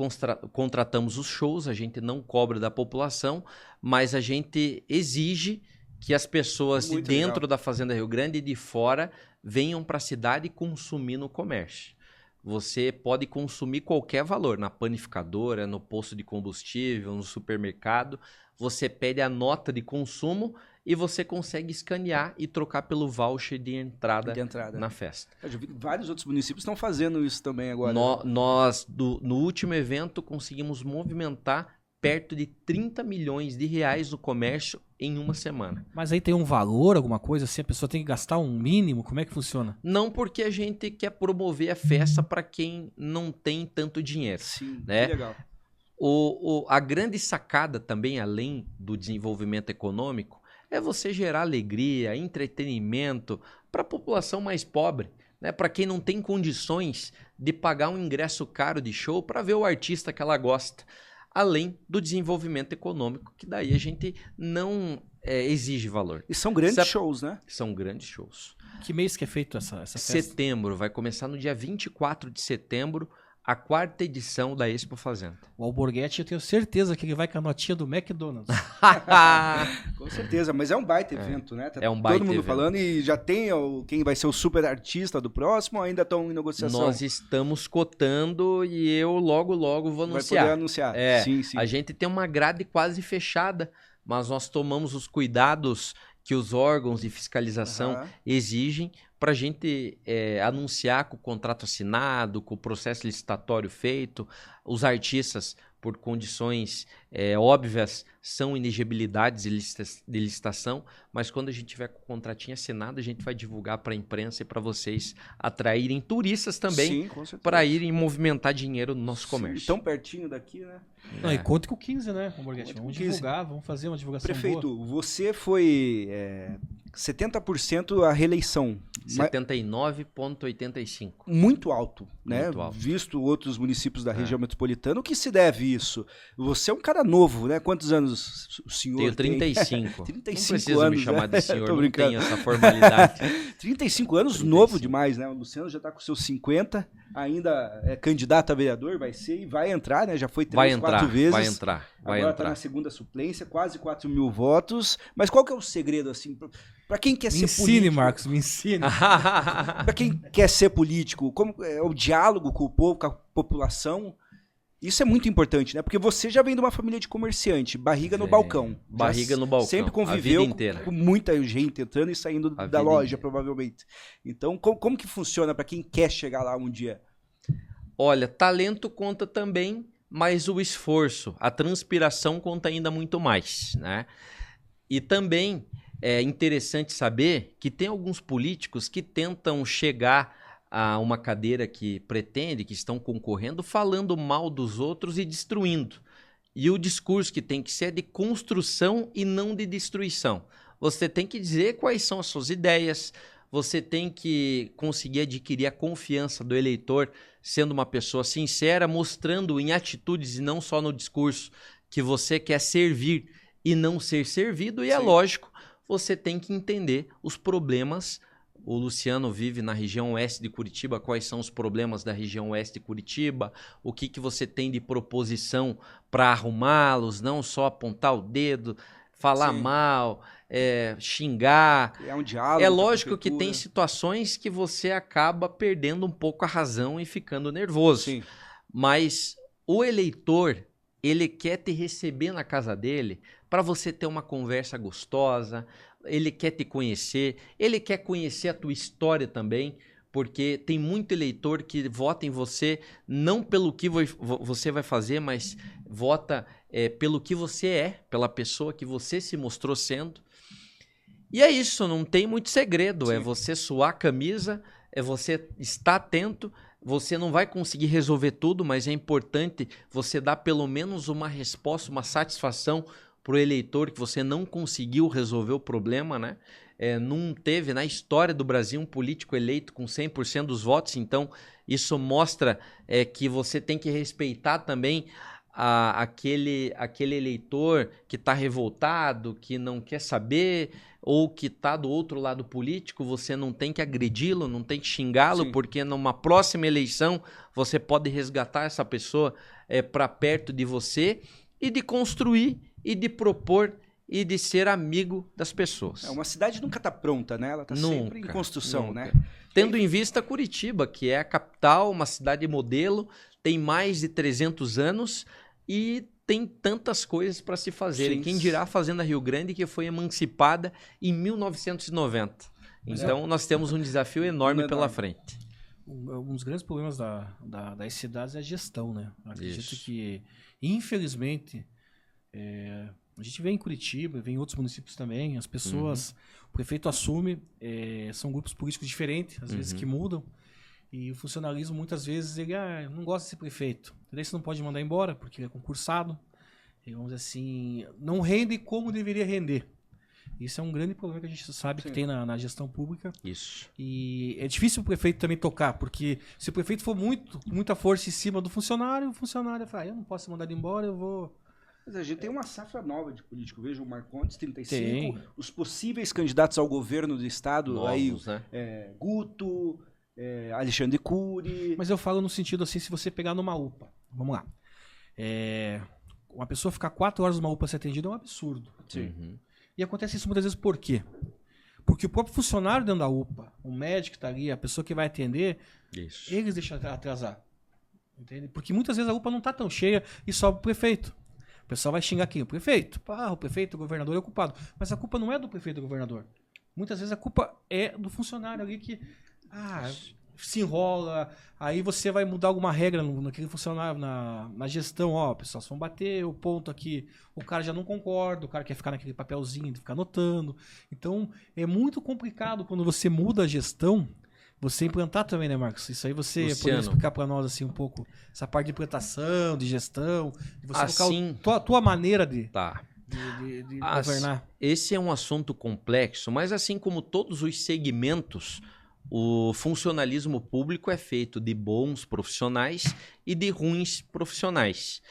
contratamos os shows, a gente não cobra da população, mas a gente exige que as pessoas de dentro da Fazenda Rio Grande e de fora venham para a cidade consumir no comércio. Você pode consumir qualquer valor, na panificadora, no posto de combustível, no supermercado. Você pede a nota de consumo e você consegue escanear e trocar pelo voucher de entrada na festa. Eu já vi que vários outros municípios estão fazendo isso também agora. Nós, no último evento, conseguimos movimentar perto de 30 milhões de reais no comércio em uma semana. Mas aí tem um valor, alguma coisa assim? A pessoa tem que gastar um mínimo? Como é que funciona? Não, porque a gente quer promover a festa para quem não tem tanto dinheiro. Sim, né? Que legal. A grande sacada também, além do desenvolvimento econômico, é você gerar alegria, entretenimento para a população mais pobre, né? Para quem não tem condições de pagar um ingresso caro de show para ver o artista que ela gosta. Além do desenvolvimento econômico, que daí a gente não exige valor. E são grandes shows, né? São grandes shows. Que mês que é feito essa festa? Setembro, vai começar no dia 24 de setembro, a 4ª edição da Expo Fazenda. O Alborguete, eu tenho certeza que ele vai com a notinha do McDonald's. Com certeza, mas é um baita evento, né? Tá é um baita todo mundo evento. falando e já tem quem vai ser o super artista do próximo ou ainda estão em negociação? Nós estamos cotando e eu logo vou anunciar. Vai poder anunciar. Sim. A gente tem uma grade quase fechada, mas nós tomamos os cuidados que os órgãos de fiscalização exigem para a gente anunciar com o contrato assinado, com o processo licitatório feito. Os artistas, por condições óbvias, são inegibilidades de licitação, mas quando a gente tiver com o contratinho assinado, a gente vai divulgar para a imprensa e para vocês atraírem turistas também para irem movimentar dinheiro no nosso comércio. Tão pertinho daqui, né? Não, e conte com o 15, né, Alborguete? Vamos divulgar, vamos fazer uma divulgação Prefeito, boa. você foi 70% a reeleição. 79,85%. Muito alto, né? Muito alto. Visto outros municípios da região metropolitana, o que se deve isso? Você é um cara novo, né? Quantos anos o senhor Tenho 35. tem? 35 não precisa anos, me chamar de senhor, Tô não brincando. tenho essa formalidade. 35 anos, 35. novo demais, né? O Luciano já está com seus 50, ainda é candidato a vereador, vai ser e vai entrar, né? Já foi 4 vezes. Vai entrar. Agora está na segunda suplência, quase 4 mil votos. Mas qual que é o segredo, assim, para quem quer ser político? Me ensine, Marcos, me ensine. Para quem quer ser político, como é o diálogo com o povo, com a população? Isso é muito importante, né? Porque você já vem de uma família de comerciante, barriga no balcão. Barriga no balcão. Sempre conviveu com muita gente entrando e saindo da loja, inteira. provavelmente. Então, como que funciona para quem quer chegar lá um dia? Olha, talento conta também, mas o esforço, a transpiração conta ainda muito mais, né? E também é interessante saber que tem alguns políticos que tentam chegar a uma cadeira que pretende, que estão concorrendo, falando mal dos outros e destruindo. E o discurso que tem que ser é de construção e não de destruição. Você tem que dizer quais são as suas ideias, você tem que conseguir adquirir a confiança do eleitor, sendo uma pessoa sincera, mostrando em atitudes e não só no discurso que você quer servir e não ser servido. E é lógico, você tem que entender os problemas. O Luciano vive na região oeste de Curitiba, quais são os problemas da região oeste de Curitiba, o que você tem de proposição para arrumá-los, não só apontar o dedo, falar mal, xingar. É um diálogo. É lógico que tem situações que você acaba perdendo um pouco a razão e ficando nervoso. Sim. Mas o eleitor, ele quer te receber na casa dele para você ter uma conversa gostosa, ele quer te conhecer, ele quer conhecer a tua história também, porque tem muito eleitor que vota em você não pelo que você vai fazer, mas vota pelo que você é, pela pessoa que você se mostrou sendo. E é isso, não tem muito segredo, Sim. É você suar a camisa, é você estar atento. Você não vai conseguir resolver tudo, mas é importante você dar pelo menos uma resposta, uma satisfação para o eleitor que você não conseguiu resolver o problema, né? Não teve na história do Brasil um político eleito com 100% dos votos, então isso mostra que você tem que respeitar também aquele eleitor que está revoltado, que não quer saber, ou que está do outro lado político. Você não tem que agredi-lo, não tem que xingá-lo, porque numa próxima eleição você pode resgatar essa pessoa para perto de você e de construir e de propor e de ser amigo das pessoas. Uma cidade nunca está pronta, né? Ela está sempre em construção, nunca. né? Tendo em vista Curitiba, que é a capital, uma cidade modelo, tem mais de 300 anos e tem tantas coisas para se fazer. Sim. Quem dirá a Fazenda Rio Grande, que foi emancipada em 1990. Então nós temos um desafio enorme pela frente. Um dos grandes problemas das cidades é a gestão, né? Eu acredito que, infelizmente, a gente vê em Curitiba, vê em outros municípios também, as pessoas, o prefeito assume, são grupos políticos diferentes, às vezes que mudam, e o funcionalismo muitas vezes ele não gosta desse prefeito, daí você não pode mandar embora porque ele é concursado, e, vamos dizer assim, não rende como deveria render. Isso é um grande problema que a gente sabe que tem na gestão pública. Isso. E é difícil o prefeito também tocar, porque se o prefeito for muita força em cima do funcionário, o funcionário fala, eu não posso ser mandado embora, eu vou... Mas a gente tem uma safra nova de político. Veja o Marcondes, 35. Tem. Os possíveis candidatos ao governo do estado, Novos, aí, né? Guto, Alexandre Cury. Mas eu falo no sentido assim, se você pegar numa UPA, vamos lá. Uma pessoa ficar 4 horas numa UPA ser atendida é um absurdo. Sim. E acontece isso muitas vezes por quê? Porque o próprio funcionário dentro da UPA, o médico que está ali, a pessoa que vai atender, eles deixam atrasar. Entende? Porque muitas vezes a UPA não está tão cheia e sobe o prefeito. O pessoal vai xingar quem? O prefeito. O prefeito, o governador é o culpado. Mas a culpa não é do prefeito e do governador. Muitas vezes a culpa é do funcionário ali que se enrola. Aí você vai mudar alguma regra naquele funcionário, na gestão. Pessoal, se vão bater o ponto aqui, o cara já não concorda, o cara quer ficar naquele papelzinho, ficar anotando. Então, é muito complicado quando você muda a gestão, você implantar também, né, Marcos? Isso aí você poderia explicar para nós assim um pouco essa parte de implantação, de gestão, de você colocar a tua maneira de de governar? Esse é um assunto complexo, mas assim como todos os segmentos, o funcionalismo público é feito de bons profissionais e de ruins profissionais.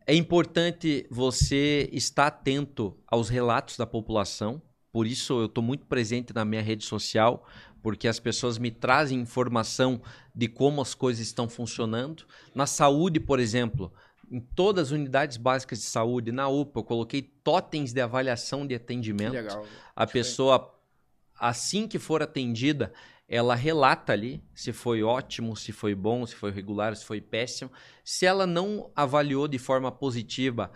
É importante você estar atento aos relatos da população, por isso eu estou muito presente na minha rede social, porque as pessoas me trazem informação de como as coisas estão funcionando. Na saúde, por exemplo, em todas as unidades básicas de saúde, na UPA, eu coloquei totens de avaliação de atendimento. Que legal. A pessoa, assim que for atendida, ela relata ali se foi ótimo, se foi bom, se foi regular, se foi péssimo. Se ela não avaliou de forma positiva,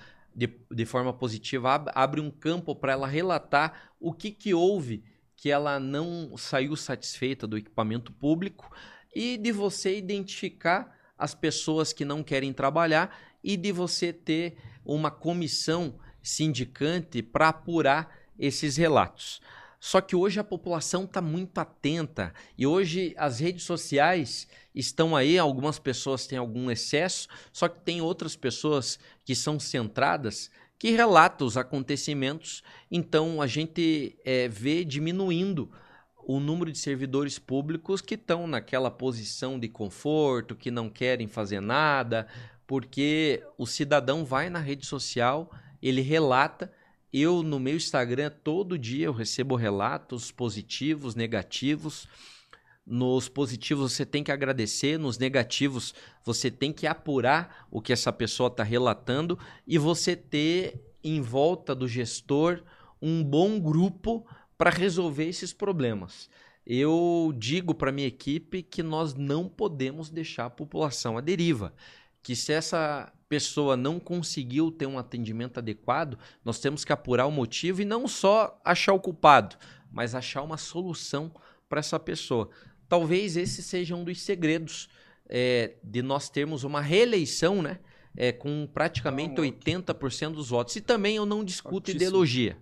abre um campo para ela relatar o que houve que ela não saiu satisfeita do equipamento público e de você identificar as pessoas que não querem trabalhar e de você ter uma comissão sindicante para apurar esses relatos. Só que hoje a população está muito atenta e hoje as redes sociais estão aí, algumas pessoas têm algum excesso, só que tem outras pessoas que são centradas, que relatam os acontecimentos. Então a gente vê diminuindo o número de servidores públicos que estão naquela posição de conforto, que não querem fazer nada, porque o cidadão vai na rede social, ele relata. Eu, no meu Instagram, todo dia eu recebo relatos positivos, negativos. Nos positivos você tem que agradecer, nos negativos você tem que apurar o que essa pessoa está relatando e você ter em volta do gestor um bom grupo para resolver esses problemas. Eu digo para minha equipe que nós não podemos deixar a população à deriva, que se essa pessoa não conseguiu ter um atendimento adequado, nós temos que apurar o motivo e não só achar o culpado, mas achar uma solução para essa pessoa. Talvez esse seja um dos segredos de nós termos uma reeleição, né, com praticamente 80% dos votos. E também eu não discuto ideologia.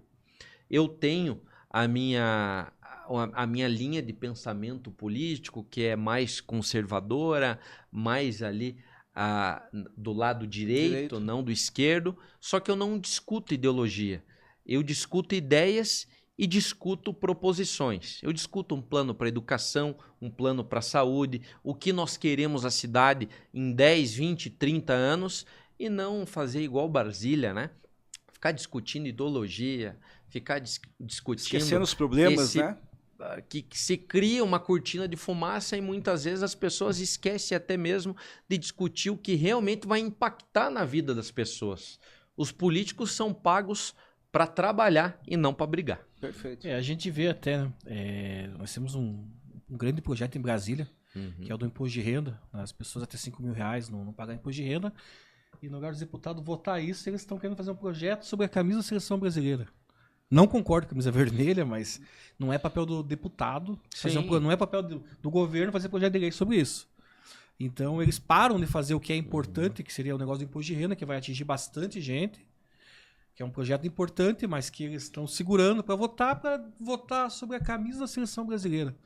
Eu tenho a minha linha de pensamento político, que é mais conservadora, mais ali do lado direito, não do esquerdo, só que eu não discuto ideologia. Eu discuto ideias e discuto proposições. Eu discuto um plano para a educação, um plano para a saúde, o que nós queremos a cidade em 10, 20, 30 anos e não fazer igual Brasília, né? Ficar discutindo ideologia, ficar discutindo... Esquecendo os problemas, né? Que se cria uma cortina de fumaça e muitas vezes as pessoas esquecem até mesmo de discutir o que realmente vai impactar na vida das pessoas. Os políticos são pagos para trabalhar e não para brigar. Perfeito. A gente vê até, né? Nós temos um grande projeto em Brasília, que é o do imposto de renda. As pessoas até R$5.000 não pagam imposto de renda. E no lugar dos deputados votar isso, eles estão querendo fazer um projeto sobre a camisa da seleção brasileira. Não concordo com a camisa vermelha, mas não é papel do deputado, não é papel do governo fazer projeto de lei sobre isso. Então eles param de fazer o que é importante, que seria o negócio do imposto de renda, que vai atingir bastante gente, que é um projeto importante, mas que eles estão segurando para votar sobre a camisa da seleção brasileira.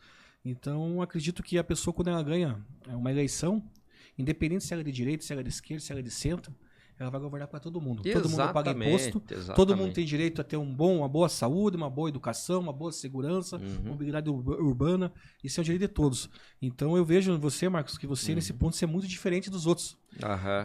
Então acredito que a pessoa, quando ela ganha uma eleição, independente se ela é de direita, se ela é de esquerda, se ela é de centro, ela vai governar para todo mundo. Todo mundo paga imposto, todo mundo tem direito a ter uma boa saúde, uma boa educação, uma boa segurança, mobilidade urbana. Isso é um direito de todos. Então eu vejo em você, Marcos, que você nesse ponto você é muito diferente dos outros.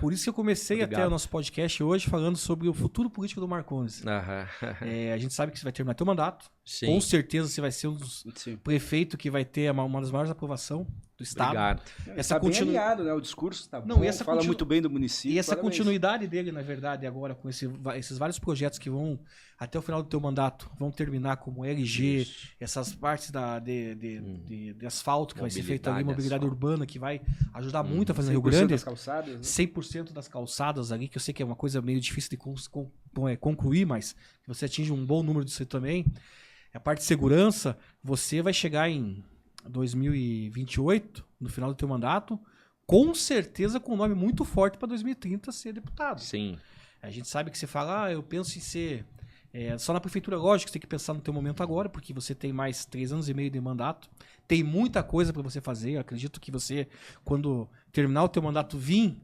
Por isso que eu comecei até o nosso podcast hoje falando sobre o futuro político do Marcondes. A gente sabe que você vai terminar teu mandato. Sim. Com certeza você vai ser um dos prefeitos que vai ter uma das maiores aprovações do estado. Obrigado. Essa bem alinhado, né? O discurso está bom, fala muito bem do município. E essa continuidade dele, na verdade, agora com esses vários projetos que vão, até o final do teu mandato, vão terminar como LG, essas partes de asfalto que vai ser feita ali, mobilidade urbana, que vai ajudar muito a fazer Rio Grande. Das calçadas, né? 100% das calçadas ali, que eu sei que é uma coisa meio difícil de concluir, mas que você atinge um bom número disso também. A parte de segurança, você vai chegar em 2028, no final do teu mandato, com certeza com um nome muito forte para 2030 ser deputado. Sim. A gente sabe que você fala, eu penso em ser... só na prefeitura, lógico, você tem que pensar no teu momento agora, porque você tem mais 3 anos e meio de mandato. Tem muita coisa para você fazer. Eu acredito que você, quando terminar o teu mandato, vir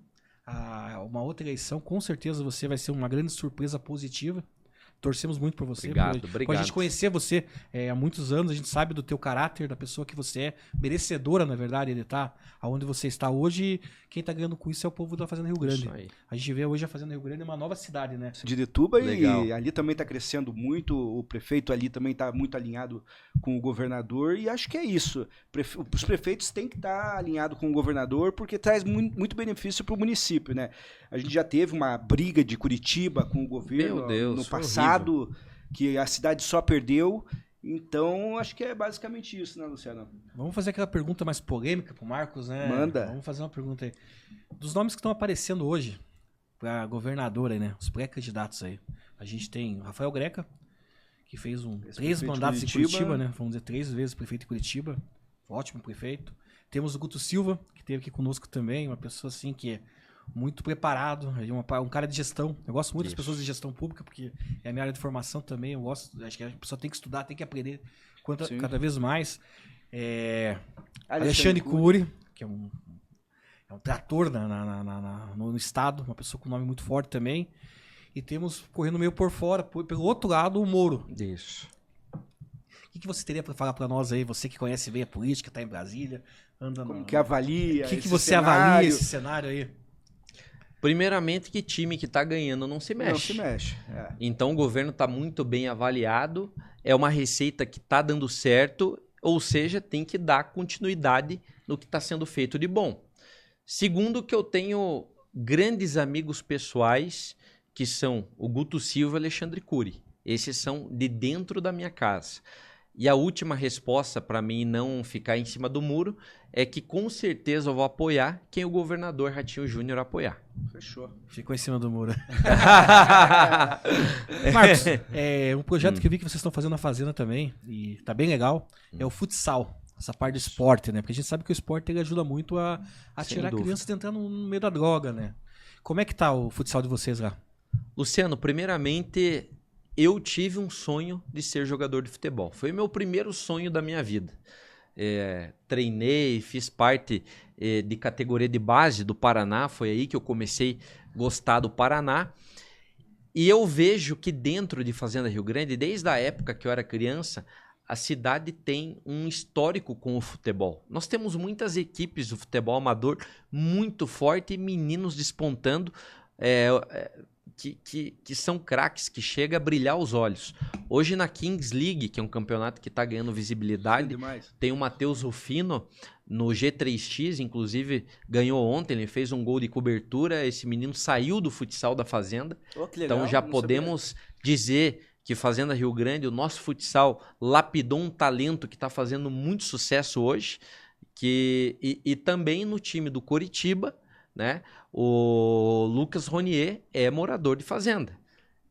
a uma outra eleição, com certeza você vai ser uma grande surpresa positiva. torcemos muito por você. Obrigado. Por a gente conhecer você há muitos anos, a gente sabe do teu caráter, da pessoa que você é, merecedora, na verdade, de estar onde você está hoje. E quem está ganhando com isso é o povo da Fazenda Rio Grande. Isso aí. A gente vê hoje a Fazenda Rio Grande é uma nova cidade, né? De Irituba, Legal. E ali também está crescendo muito, o prefeito ali também está muito alinhado com o governador, e acho que é isso. Os prefeitos têm que estar alinhados com o governador, porque traz muito benefício para o município, né? A gente já teve uma briga de Curitiba com o governo no passado, que a cidade só perdeu. Então, acho que é basicamente isso, né, Luciano? Vamos fazer aquela pergunta mais polêmica pro Marcos, né? Manda. Vamos fazer uma pergunta aí. Dos nomes que estão aparecendo hoje para governador aí, né? Os pré-candidatos aí. A gente tem o Rafael Greca, que fez 3 mandatos em Curitiba, né? Vamos dizer, 3 vezes prefeito de Curitiba. Ótimo prefeito. Temos o Guto Silva, que esteve aqui conosco também, uma pessoa assim que é muito preparado, um cara de gestão. Eu gosto muito das pessoas de gestão pública, porque é a minha área de formação também. Eu gosto, acho que a pessoa tem que estudar, tem que aprender cada vez mais. Alexandre Cury, que é um trator no estado, uma pessoa com nome muito forte também. E temos, correndo meio por fora, pelo outro lado, o Moro. Isso. O que você teria para falar para nós aí? Você que conhece bem a política, está em Brasília, anda Como que avalia? O que você avalia esse cenário aí? Primeiramente, que time que está ganhando não se mexe. Não se mexe. Então, o governo está muito bem avaliado, é uma receita que está dando certo, ou seja, tem que dar continuidade no que está sendo feito de bom. Segundo, que eu tenho grandes amigos pessoais, que são o Guto Silva e o Alexandre Cury. Esses são de dentro da minha casa. E a última resposta, para mim não ficar em cima do muro, é que com certeza eu vou apoiar quem o governador Ratinho Júnior apoiar. Fechou. Ficou em cima do muro. Marcos, um projeto que eu vi que vocês estão fazendo na Fazenda também, e tá bem legal, é o futsal. Essa parte do esporte, né? Porque a gente sabe que o esporte ele ajuda muito a tirar a criança de entrar no meio da droga, né? Como é que tá o futsal de vocês lá? Luciano, primeiramente, eu tive um sonho de ser jogador de futebol. Foi o meu primeiro sonho da minha vida. Treinei, fiz parte de categoria de base do Paraná. Foi aí que eu comecei a gostar do Paraná. E eu vejo que dentro de Fazenda Rio Grande, desde a época que eu era criança, a cidade tem um histórico com o futebol. Nós temos muitas equipes do futebol amador muito forte e meninos despontando que são craques, que chega a brilhar os olhos. Hoje na Kings League, que é um campeonato que está ganhando visibilidade, tem o Matheus Rufino no G3X, inclusive ganhou ontem, ele fez um gol de cobertura, esse menino saiu do futsal da Fazenda. Que legal, então já podemos dizer que Fazenda Rio Grande, o nosso futsal lapidou um talento que está fazendo muito sucesso hoje, e também no time do Coritiba, né? O Lucas Ronier é morador de Fazenda.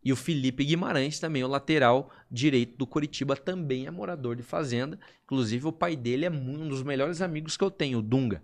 E o Felipe Guimarães, também o lateral direito do Coritiba, também é morador de Fazenda. Inclusive, o pai dele é um dos melhores amigos que eu tenho, o Dunga.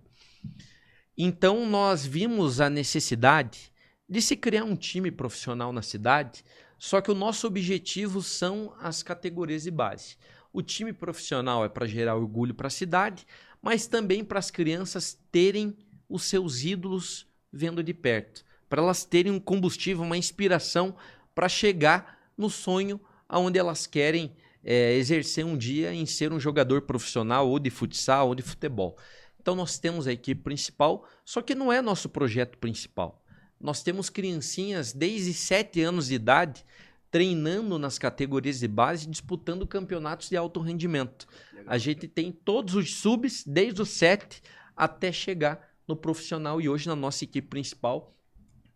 Então, nós vimos a necessidade de se criar um time profissional na cidade, só que o nosso objetivo são as categorias de base. O time profissional é para gerar orgulho para a cidade, mas também para as crianças terem os seus ídolos vendo de perto, para elas terem um combustível, uma inspiração para chegar no sonho aonde elas querem exercer um dia em ser um jogador profissional ou de futsal ou de futebol. Então nós temos a equipe principal, só que não é nosso projeto principal. Nós temos criancinhas desde 7 anos de idade treinando nas categorias de base, disputando campeonatos de alto rendimento. Legal. A gente tem todos os subs, desde os 7 até chegar no profissional, e hoje na nossa equipe principal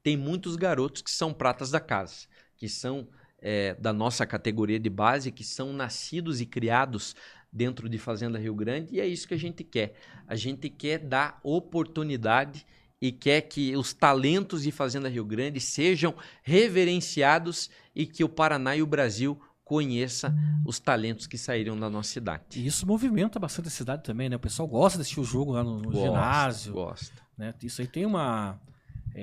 tem muitos garotos que são pratas da casa, que são da nossa categoria de base, que são nascidos e criados dentro de Fazenda Rio Grande, e é isso que a gente quer. A gente quer dar oportunidade e quer que os talentos de Fazenda Rio Grande sejam reverenciados e que o Paraná e o Brasil conheça os talentos que saíram da nossa cidade. E isso movimenta bastante a cidade também, né? O pessoal gosta de assistir o jogo lá no ginásio. Gosta. Né? Isso aí tem uma...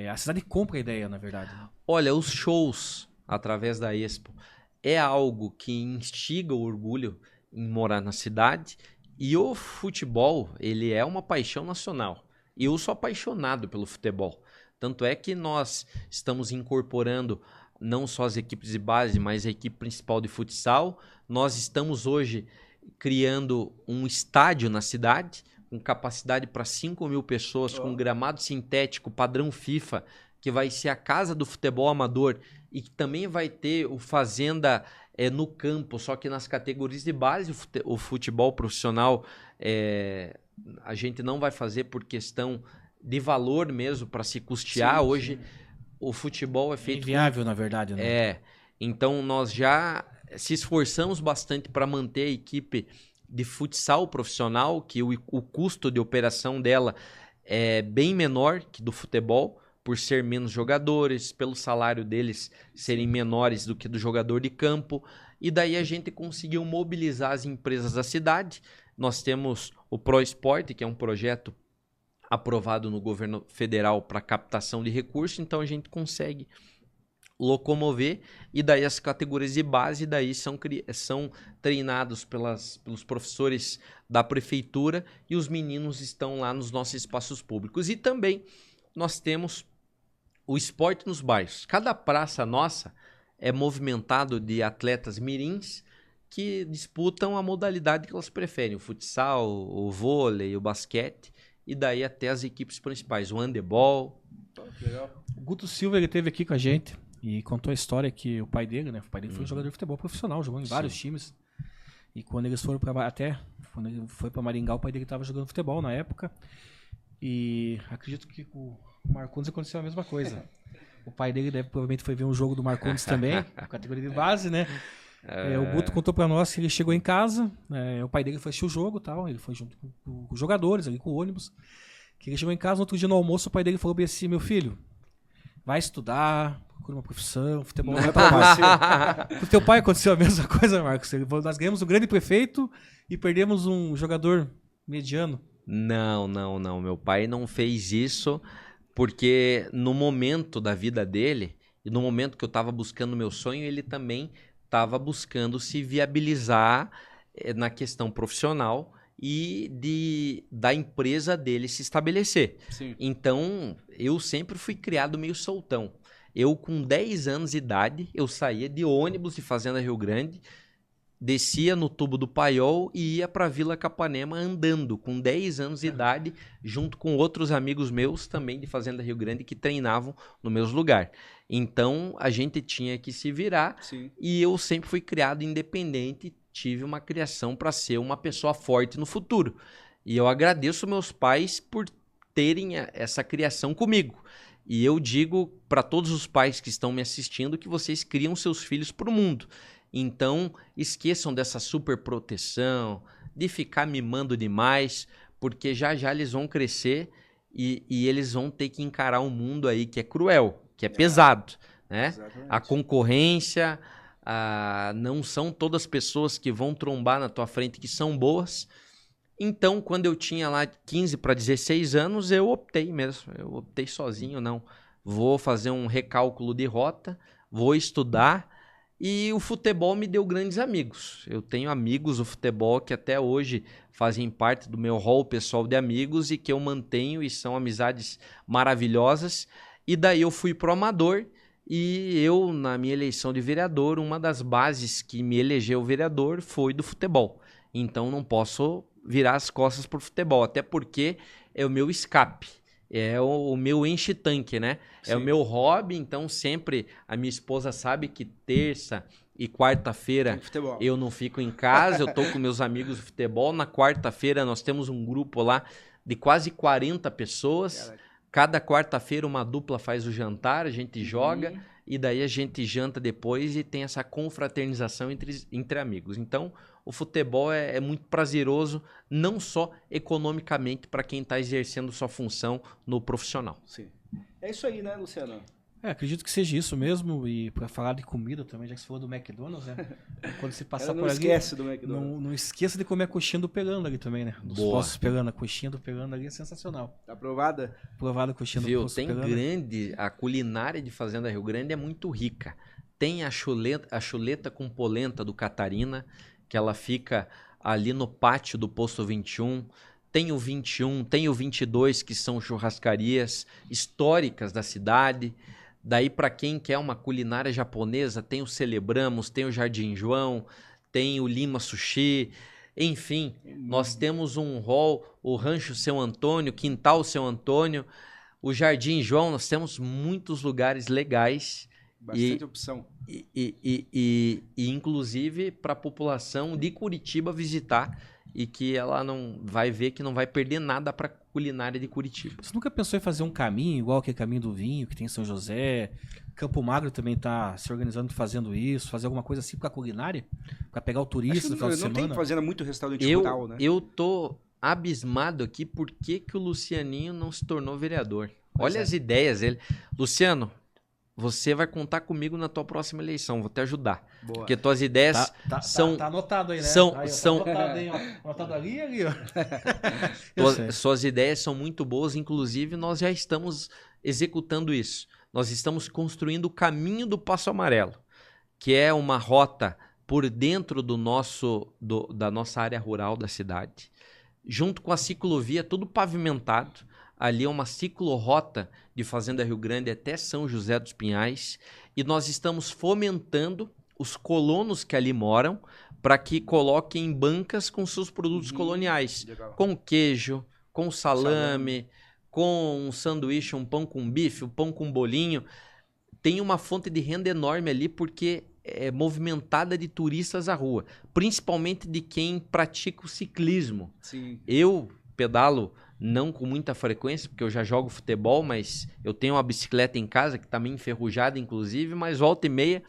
a cidade compra a ideia, na verdade. Olha, os shows através da Expo é algo que instiga o orgulho em morar na cidade, e o futebol, ele é uma paixão nacional. Eu sou apaixonado pelo futebol. Tanto é que nós estamos incorporando não só as equipes de base, mas a equipe principal de futsal. Nós estamos hoje criando um estádio na cidade, com capacidade para 5.000 pessoas, com gramado sintético, padrão FIFA, que vai ser a casa do futebol amador e que também vai ter o Fazenda no campo, só que nas categorias de base, o futebol profissional a gente não vai fazer por questão de valor mesmo, para se custear. Sim, hoje o futebol é feito... inviável, na verdade, né? Então nós já se esforçamos bastante para manter a equipe de futsal profissional, que o custo de operação dela é bem menor que do futebol, por ser menos jogadores, pelo salário deles serem menores do que do jogador de campo. E daí a gente conseguiu mobilizar as empresas da cidade. Nós temos o Pro Esporte, que é um projeto aprovado no governo federal para captação de recursos, então a gente consegue locomover, e daí as categorias de base daí são treinados pelos professores da prefeitura, e os meninos estão lá nos nossos espaços públicos. E também nós temos o esporte nos bairros. Cada praça nossa é movimentado de atletas mirins que disputam a modalidade que elas preferem, o futsal, o vôlei, o basquete, e daí até as equipes principais, o handebol. Legal. O Guto Silva, ele esteve aqui com a gente e contou a história que o pai dele, né? O pai dele foi um jogador de futebol profissional, jogou em vários times. E quando eles foram quando ele foi para Maringá, o pai dele estava jogando futebol na época. E acredito que com o Marcondes aconteceu a mesma coisa. O pai dele provavelmente foi ver um jogo do Marcondes também, categoria de base, né? O Guto contou para nós que ele chegou em casa, o pai dele foi assistir o jogo e tal, ele foi junto com os jogadores, ali com o ônibus. Que ele chegou em casa, no outro dia no almoço, o pai dele falou bem assim: meu filho, vai estudar, procura uma profissão, futebol não é pra você. Pro teu pai aconteceu a mesma coisa, Marcos? Ele falou: nós ganhamos um grande prefeito e perdemos um jogador mediano. Não. Meu pai não fez isso, porque no momento da vida dele, e no momento que eu estava buscando o meu sonho, ele também estava buscando se viabilizar na questão profissional e da empresa dele se estabelecer. Sim. Então, eu sempre fui criado meio soltão. Eu, com 10 anos de idade, eu saía de ônibus de Fazenda Rio Grande, descia no tubo do Paiol e ia para Vila Capanema andando, com 10 anos de idade, junto com outros amigos meus, também de Fazenda Rio Grande, que treinavam no mesmo lugar. Então, a gente tinha que se virar. Sim. E eu sempre fui criado independente, tive uma criação para ser uma pessoa forte no futuro. E eu agradeço meus pais por terem essa criação comigo. E eu digo para todos os pais que estão me assistindo que vocês criam seus filhos para o mundo. Então, esqueçam dessa super proteção, de ficar mimando demais, porque já eles vão crescer e eles vão ter que encarar um mundo aí que é cruel, que é pesado, né? Exatamente. A concorrência, não são todas as pessoas que vão trombar na tua frente que são boas. Então, quando eu tinha lá 15 para 16 anos, eu optei mesmo. Eu optei sozinho, não. Vou fazer um recálculo de rota, vou estudar. E o futebol me deu grandes amigos. Eu tenho amigos do futebol que até hoje fazem parte do meu hall pessoal de amigos e que eu mantenho, e são amizades maravilhosas. E daí eu fui pro amador, e eu, na minha eleição de vereador, uma das bases que me elegeu vereador foi do futebol. Então não posso virar as costas pro futebol, até porque é o meu escape. É o meu enche-tanque, né? Sim. É o meu hobby, então sempre a minha esposa sabe que terça e quarta-feira eu não fico em casa, eu tô com meus amigos de futebol. Na quarta-feira nós temos um grupo lá de quase 40 pessoas. Caraca. Cada quarta-feira uma dupla faz o jantar, a gente joga e daí a gente janta depois e tem essa confraternização entre amigos. Então, o futebol é muito prazeroso, não só economicamente para quem está exercendo sua função no profissional. Sim. É isso aí, né, Luciano? Acredito que seja isso mesmo. E para falar de comida também, já que você falou do McDonald's, né? Quando você passar por ali, esquece do McDonald's. Não esqueça de comer a coxinha do Pegando ali também, né? Dos postos Pegando. A coxinha do Pegando ali é sensacional. Tá aprovada? Aprovada a coxinha do posto Pegando. A culinária de Fazenda Rio Grande é muito rica. Tem a chuleta com polenta do Catarina, que ela fica ali no pátio do posto 21. Tem o 21, tem o 22, que são churrascarias históricas da cidade. Daí, para quem quer uma culinária japonesa, tem o Celebramos, tem o Jardim João, tem o Lima Sushi, enfim, nós temos um hall, o Rancho Seu Antônio, Quintal Seu Antônio, o Jardim João, nós temos muitos lugares legais. Bastante opção. E inclusive para a população de Curitiba visitar e que ela não vai ver que não vai perder nada para a culinária de Curitiba. Você nunca pensou em fazer um caminho igual aquele caminho do vinho que tem em São José? Campo Magro também está se organizando fazendo isso, fazer alguma coisa assim para a culinária? Para pegar o turista no final de semana? Não tem fazenda muito restaurante rural, né? Eu tô abismado aqui por que o Lucianinho não se tornou vereador. Olha as ideias dele. Luciano, você vai contar comigo na tua próxima eleição, vou te ajudar. Boa. Porque tuas ideias são... Tá anotado aí, né? São, tá anotado aí, ó. Anotado ali e ali, ó. Suas ideias são muito boas, inclusive nós já estamos executando isso. Nós estamos construindo o caminho do Passo Amarelo, que é uma rota por dentro da nossa área rural da cidade, junto com a ciclovia, tudo pavimentado. Ali é uma ciclorrota de Fazenda Rio Grande até São José dos Pinhais. E nós estamos fomentando os colonos que ali moram para que coloquem bancas com seus produtos coloniais. Legal. Com queijo, com salame, com um sanduíche, um pão com bife, um pão com bolinho. Tem uma fonte de renda enorme ali porque é movimentada de turistas à rua. Principalmente de quem pratica o ciclismo. Sim. Eu pedalo... não com muita frequência, porque eu já jogo futebol, mas eu tenho uma bicicleta em casa que está meio enferrujada, inclusive, mas volta e meia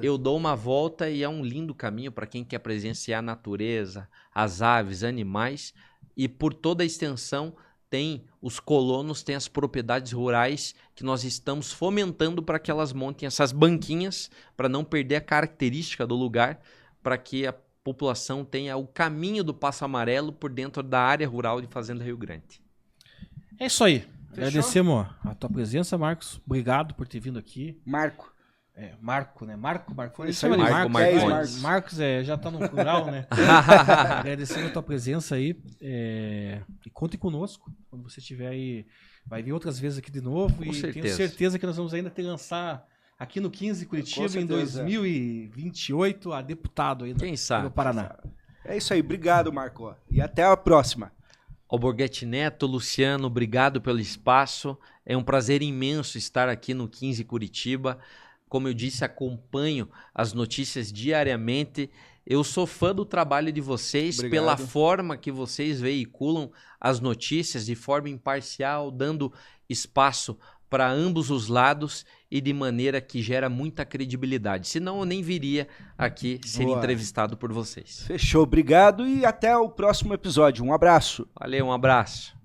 eu dou uma volta e é um lindo caminho para quem quer presenciar a natureza, as aves, animais, e por toda a extensão tem os colonos, tem as propriedades rurais que nós estamos fomentando para que elas montem essas banquinhas, para não perder a característica do lugar, para que a população tenha o caminho do Passo Amarelo por dentro da área rural de Fazenda Rio Grande. É isso aí. Fechou? Agradecemos a tua presença, Marcos. Obrigado por ter vindo aqui. Marco, né? Marco. Isso aí, Marcos já tá no plural, né? Agradecendo a tua presença aí. E conte conosco. Quando você estiver aí, vai vir outras vezes aqui de novo. Com e certeza. Tenho certeza que nós vamos ainda lançar aqui no 15 Curitiba em 2028 a deputado aí do Paraná. É isso aí, obrigado, Marco. E até a próxima. Alborguete Neto, Luciano, obrigado pelo espaço. É um prazer imenso estar aqui no 15 Curitiba. Como eu disse, acompanho as notícias diariamente. Eu sou fã do trabalho de vocês, pela forma que vocês veiculam as notícias de forma imparcial, dando espaço para ambos os lados e de maneira que gera muita credibilidade. Senão eu nem viria aqui ser entrevistado por vocês. Fechou, obrigado e até o próximo episódio. Um abraço. Valeu, um abraço.